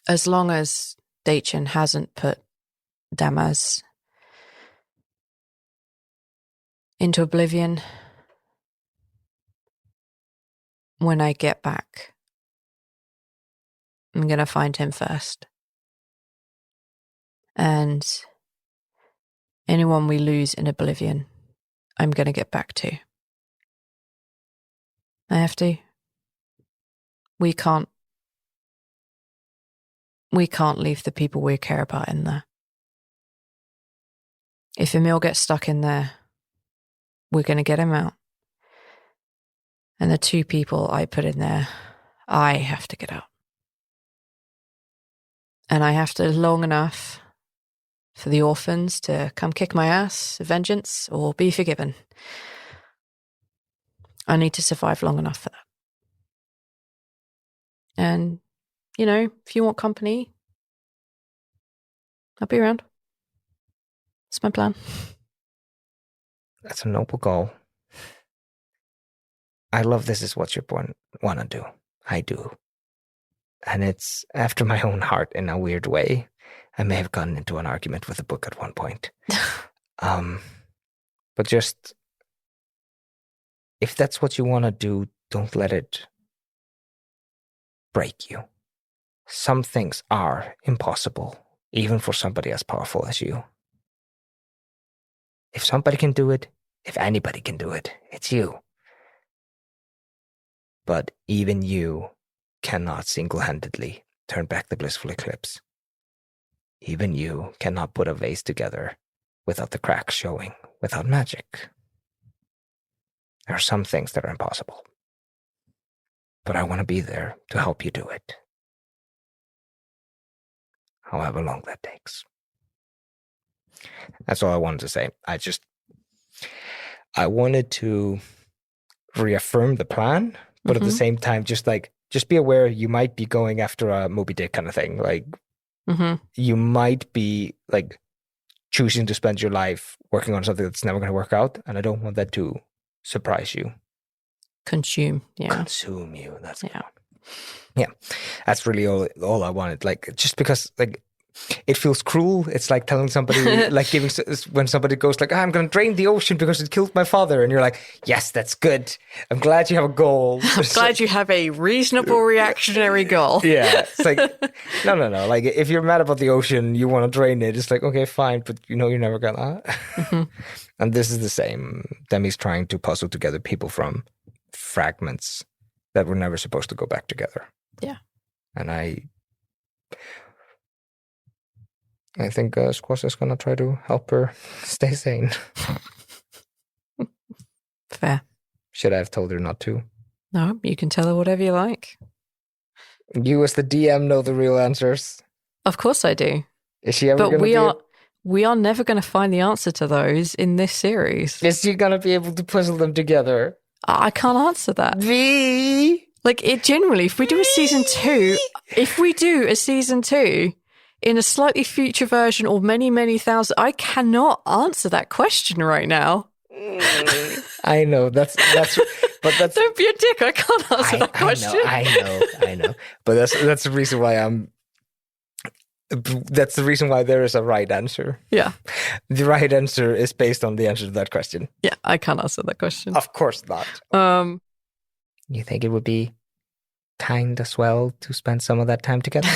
As long as Dachin hasn't put Damas into oblivion, when I get back, I'm going to find him first. And anyone we lose in oblivion, I'm going to get back to. I have to. We can't leave the people we care about in there. If Emil gets stuck in there, we're going to get him out. And the two people I put in there, I have to get out. And I have to long enough for the orphans to come kick my ass, vengeance, or be forgiven. I need to survive long enough for that. And, you know, if you want company, I'll be around. That's my plan. That's a noble goal. I love this is what you want to do. I do. And it's after my own heart in a weird way. I may have gotten into an argument with a book at one point. But just, if that's what you want to do, don't let it break you. Some things are impossible, even for somebody as powerful as you. If somebody can do it, if anybody can do it, it's you. But even you cannot single-handedly turn back the blissful eclipse. Even you cannot put a vase together without the cracks showing, without magic. There are some things that are impossible. But I want to be there to help you do it. However long that takes. That's all I wanted to say. I wanted to reaffirm the plan, but at the same time, just like just be aware you might be going after a Moby Dick kind of thing. Like, you might be like choosing to spend your life working on something that's never going to work out. And I don't want that to surprise you. Consume you. That's good. Yeah, that's really all I wanted. Like, just because like it feels cruel. It's like telling somebody, like giving, when somebody goes like, I'm going to drain the ocean because it killed my father. And you're like, yes, that's good. I'm glad you have a goal. I'm glad you have a reasonable reactionary goal. Yeah. It's like, no. Like, if you're mad about the ocean, you want to drain it. It's like, okay, fine. But you know, you're never gonna. And this is the same. Demi's trying to puzzle together people from fragments that were never supposed to go back together. Yeah. And I think Squash is going to try to help her stay sane. Fair. Should I have told her not to? No, you can tell her whatever you like. You as the DM know the real answers. Of course I do. Is she ever going to we are never going to find the answer to those in this series. Is she going to be able to puzzle them together? I can't answer that. Like, it generally, if we do a season 2, in a slightly future version or many, many thousand, I cannot answer that question right now. I know that's Don't be a dick. I can't answer that question. I know. But that's the reason why that's the reason why there is a right answer. Yeah. The right answer is based on the answer to that question. Yeah, I can't answer that question. Of course not. You think it would be kind of swell to spend some of that time together?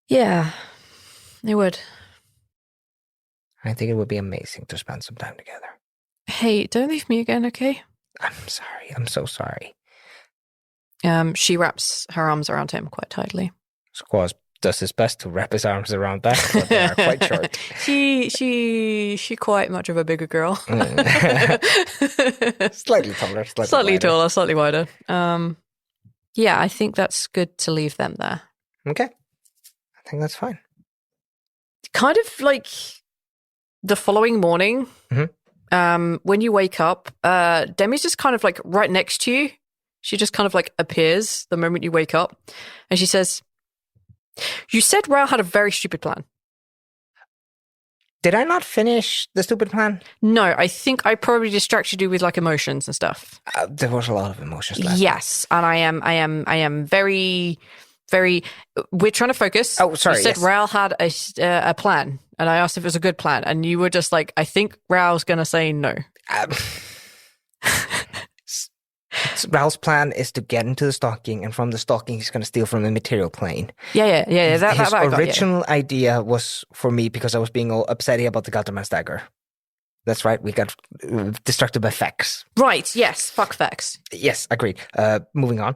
Yeah, it would. I think it would be amazing to spend some time together. Hey, don't leave me again, okay? I'm sorry. I'm so sorry. She wraps her arms around him quite tightly. Squaws does his best to wrap his arms around that, but they are quite short. She quite much of a bigger girl. Slightly taller, slightly wider. Yeah, I think that's good to leave them there. Okay. I think that's fine. Kind of like the following morning, when you wake up, Demi's just kind of like right next to you. She just kind of like appears the moment you wake up. And she says, you said Raoul had a very stupid plan. Did I not finish the stupid plan? No, I think I probably distracted you with like emotions and stuff. There was a lot of emotions last Yes, and I am very, very. We're trying to focus. Oh, sorry. You said Raoul had a plan, and I asked if it was a good plan, and you were just like, I think Raoul's going to say no. Raoul's plan is to get into the stocking, and from the stocking, he's going to steal from the material plane. Yeah. His original idea was for me because I was being all upsetty about the Galterman's dagger. That's right. We got distracted by facts. Right. Yes. Fuck facts. Yes. Agreed. Moving on.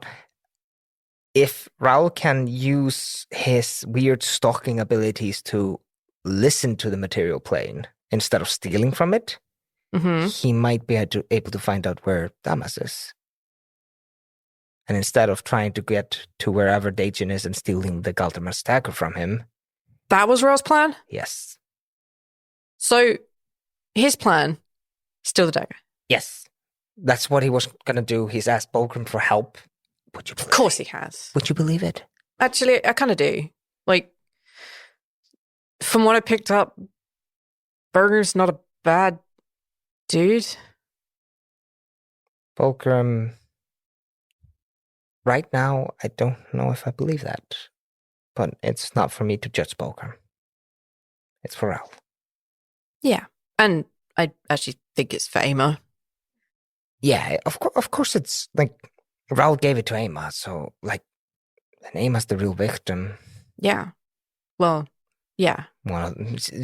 If Raoul can use his weird stalking abilities to listen to the material plane instead of stealing from it, he might be able to find out where Damas is. And instead of trying to get to wherever Dajin is and stealing the Galterman's dagger from him. That was Raoul's plan? Yes. So, his plan, steal the dagger. Yes. That's what he was going to do. He's asked Bulgrim for help. Would you believe Of course it? he has. Would you believe it? Actually, I kind of do. Like, from what I picked up, Burger's not a bad dude. Bulgrim, right now, I don't know if I believe that. But it's not for me to judge Bulgrim. It's for Raoul. Yeah. And I actually think it's for Ama. Yeah, of course it's like Raoul gave it to Ama, so like, and Ama's the real victim. Yeah. Well, yeah. Well,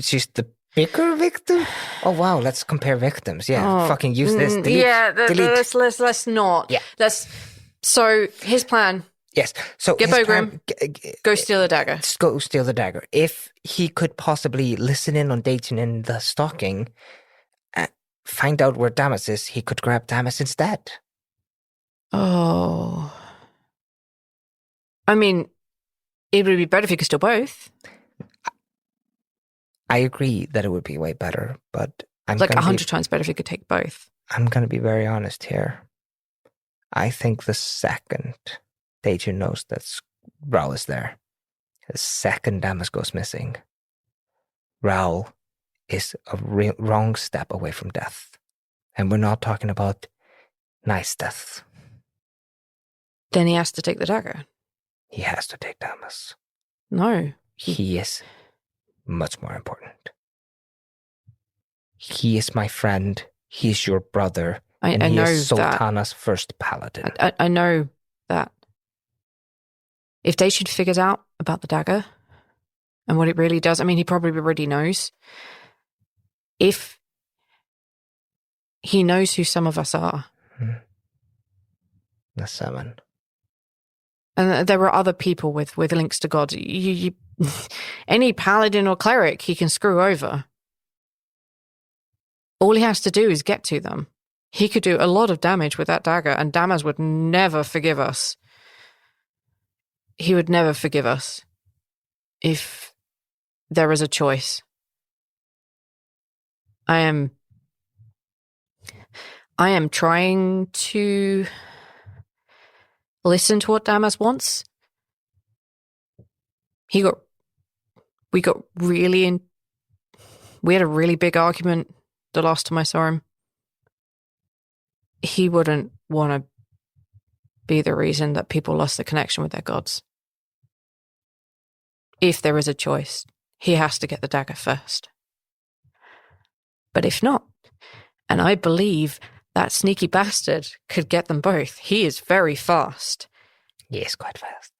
she's the bigger victim? Oh wow, let's compare victims. Yeah, fucking use this. Delete. Yeah, delete. let's not. Yeah. So his plan. Yes. So get Bulgrim. Go steal the dagger. Go steal the dagger. If he could possibly listen in on Dayton in the stalking, find out where Damas is, he could grab Damas instead. Oh. I mean, it would be better if you could steal both. I agree that it would be way better, but I'm like 100 times better if you could take both. I'm going to be very honest here. I think the second Deju knows that Raul is there, the second Damas goes missing, Raul is a wrong step away from death. And we're not talking about nice death. Then he has to take the dagger. He has to take Damas. No. He is much more important. He is my friend. He's your brother. I he know is Sultana's that. first paladin. I know that. If Dacian figures out about the dagger and what it really does, I mean, he probably already knows. If he knows who some of us are. The 7. And there are other people with links to God. Any paladin or cleric he can screw over. All he has to do is get to them. He could do a lot of damage with that dagger, and Damas would never forgive us. He would never forgive us if there is a choice. I am trying to listen to what Damas wants. We had a really big argument the last time I saw him. He wouldn't want to be the reason that people lost the connection with their gods. If there is a choice, he has to get the dagger first. But if not, and I believe that sneaky bastard could get them both. He is very fast. He is quite fast.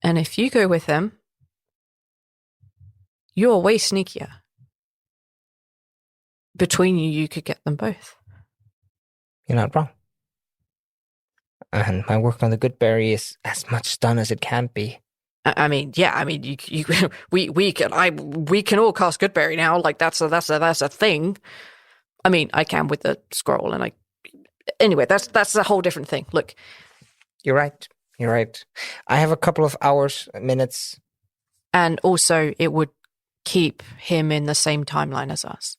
And if you go with him, you're way sneakier. Between you could get them both. You're not wrong. And my work on the good berry is as much done as it can be. We can all cast Goodberry now. Like that's a thing. I mean, I can with the scroll, and anyway, that's a whole different thing. Look, you're right. I have a couple of hours, minutes, and also it would keep him in the same timeline as us.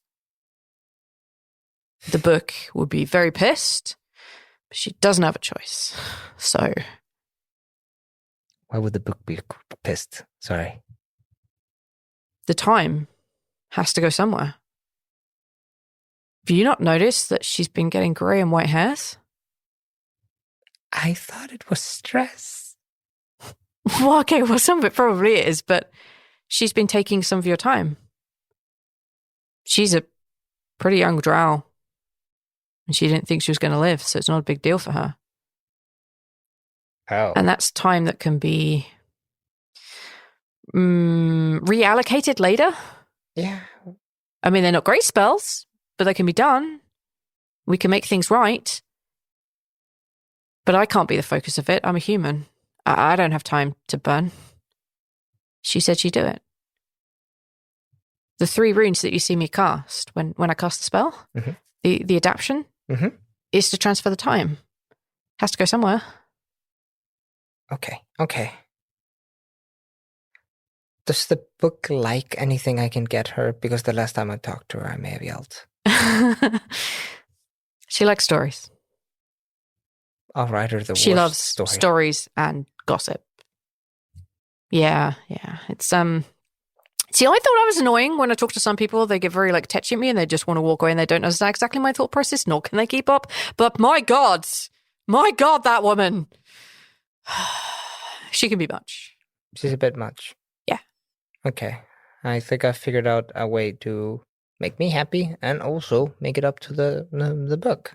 The book would be very pissed, but she doesn't have a choice. So, why would the book be pissed? Sorry. The time has to go somewhere. Have you not noticed that she's been getting grey and white hairs? I thought it was stress. Well, okay, well, some of it probably is, but she's been taking some of your time. She's a pretty young drow, and she didn't think she was going to live, so it's not a big deal for her. Oh. And that's time that can be reallocated later. Yeah. I mean, they're not great spells, but they can be done. We can make things right. But I can't be the focus of it. I'm a human. I don't have time to burn. She said she'd do it. The 3 runes that you see me cast when I cast the spell, the adaption, is to transfer the time. Has to go somewhere. Okay. Does the book like anything I can get her? Because the last time I talked to her, I may have yelled. She likes stories. I'll write her the She loves story. stories and gossip. Yeah. It's See, I thought I was annoying when I talk to some people. They get very tetchy at me and they just want to walk away and they don't understand exactly my thought process, nor can they keep up. But my God, that woman. She can be much. She's a bit much. Yeah. Okay. I think I figured out a way to make me happy and also make it up to the book.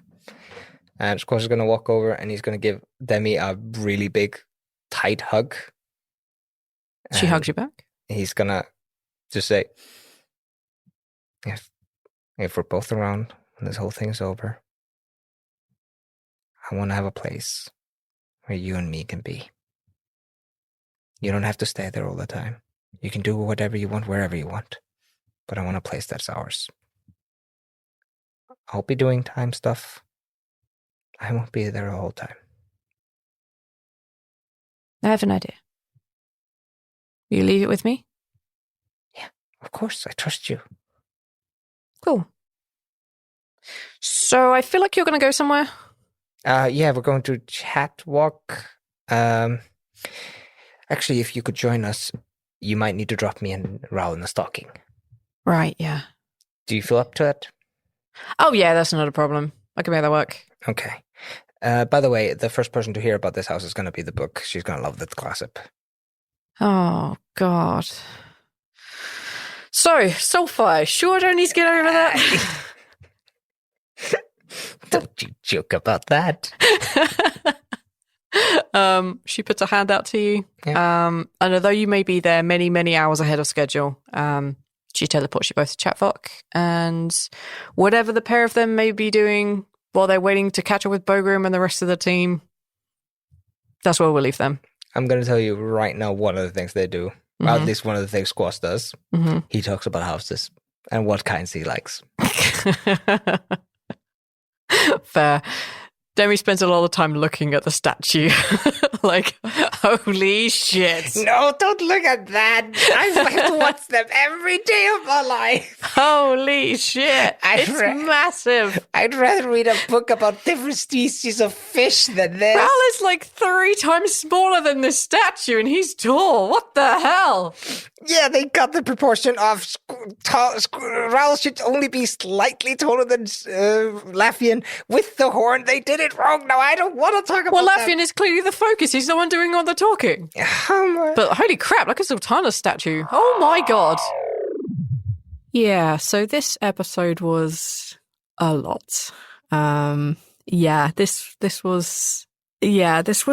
And Squash is going to walk over and he's going to give Demi a really big, tight hug. She hugs you back? He's going to just say, if we're both around when this whole thing's over, I want to have a place where you and me can be. You don't have to stay there all the time. You can do whatever you want, wherever you want. But I want a place that's ours. I'll be doing time stuff. I won't be there the whole time. I have an idea. Will you leave it with me? Yeah, of course. I trust you. Cool. So I feel like you're going to go somewhere. Yeah, we're going to chat walk. Actually, if you could join us, you might need to drop me and Raoul in the stocking. Right, yeah. Do you feel up to it? Oh, yeah, that's not a problem. I can make that work. Okay. By the way, the first person to hear about this house is going to be the book. She's going to love this gossip. Oh, God. So, Soulfire, sure I don't need to get over that? Don't you joke about that. She puts her hand out to you. Yeah. And although you may be there many, many hours ahead of schedule, she teleports you both to Chatvok. And whatever the pair of them may be doing while they're waiting to catch up with Bogrim and the rest of the team, that's where we'll leave them. I'm going to tell you right now one of the things they do. Mm-hmm. Or at least one of the things Squash does. Mm-hmm. He talks about houses and what kinds he likes. Fair. Demi spends a lot of time looking at the statue. Like, holy shit. No, don't look at that. I have to watch them every day of my life. Holy shit. It's massive. I'd rather read a book about different species of fish than this. Ral is like 3 times smaller than this statue and he's tall. What the hell? Yeah, they got the proportion of Raoul should only be slightly taller than Laffian with the horn. They did it wrong. Now I don't want to talk about that. Well, Laffian is clearly the focus. He's the one doing all the talking. But holy crap, look at Sultana's statue. Oh my god. Yeah, so this episode was a lot. This was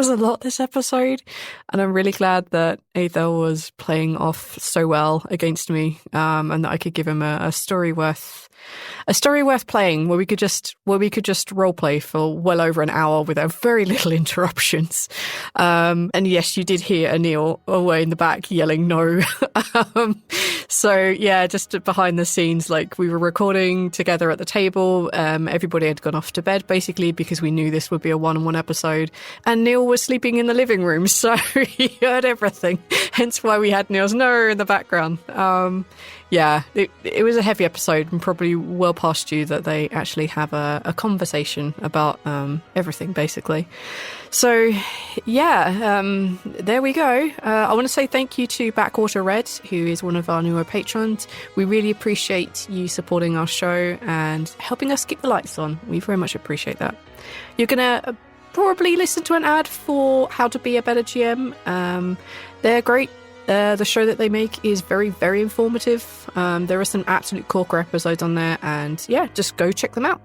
a lot this episode, and I'm really glad that Aether was playing off so well against me, and that I could give him a story worth playing, where we could just roleplay for well over an hour without very little interruptions. And yes, you did hear Anil away in the back yelling no. So yeah, just behind the scenes, like we were recording together at the table. Everybody had gone off to bed basically because we knew this would be a one-on-one episode, and Neil was sleeping in the living room, so he heard everything. Hence why we had Neil's no in the background. It was a heavy episode, and probably well past you that they actually have a conversation about everything, basically. So, there we go. I want to say thank you to Backwater Red, who is one of our newer patrons. We really appreciate you supporting our show and helping us keep the lights on. We very much appreciate that. You're going to probably listen to an ad for How to Be a Better GM. They're great. The show that they make is very, very informative. There are some absolute corker episodes on there, and yeah, just go check them out.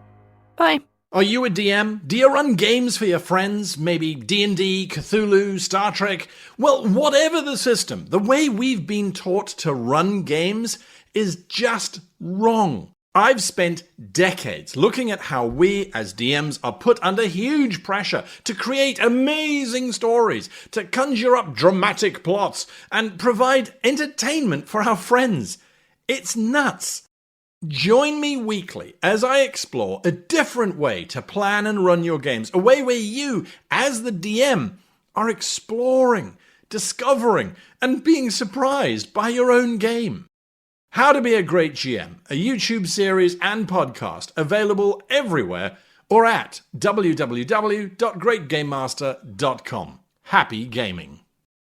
Bye. Are you a DM? Do you run games for your friends? Maybe D&D, Cthulhu, Star Trek? Well, whatever the system, the way we've been taught to run games is just wrong. I've spent decades looking at how we as DMs are put under huge pressure to create amazing stories, to conjure up dramatic plots, and provide entertainment for our friends. It's nuts. Join me weekly as I explore a different way to plan and run your games, a way where you, as the DM, are exploring, discovering, and being surprised by your own game. How to Be a Great GM, a YouTube series and podcast available everywhere or at www.greatgamemaster.com. Happy gaming.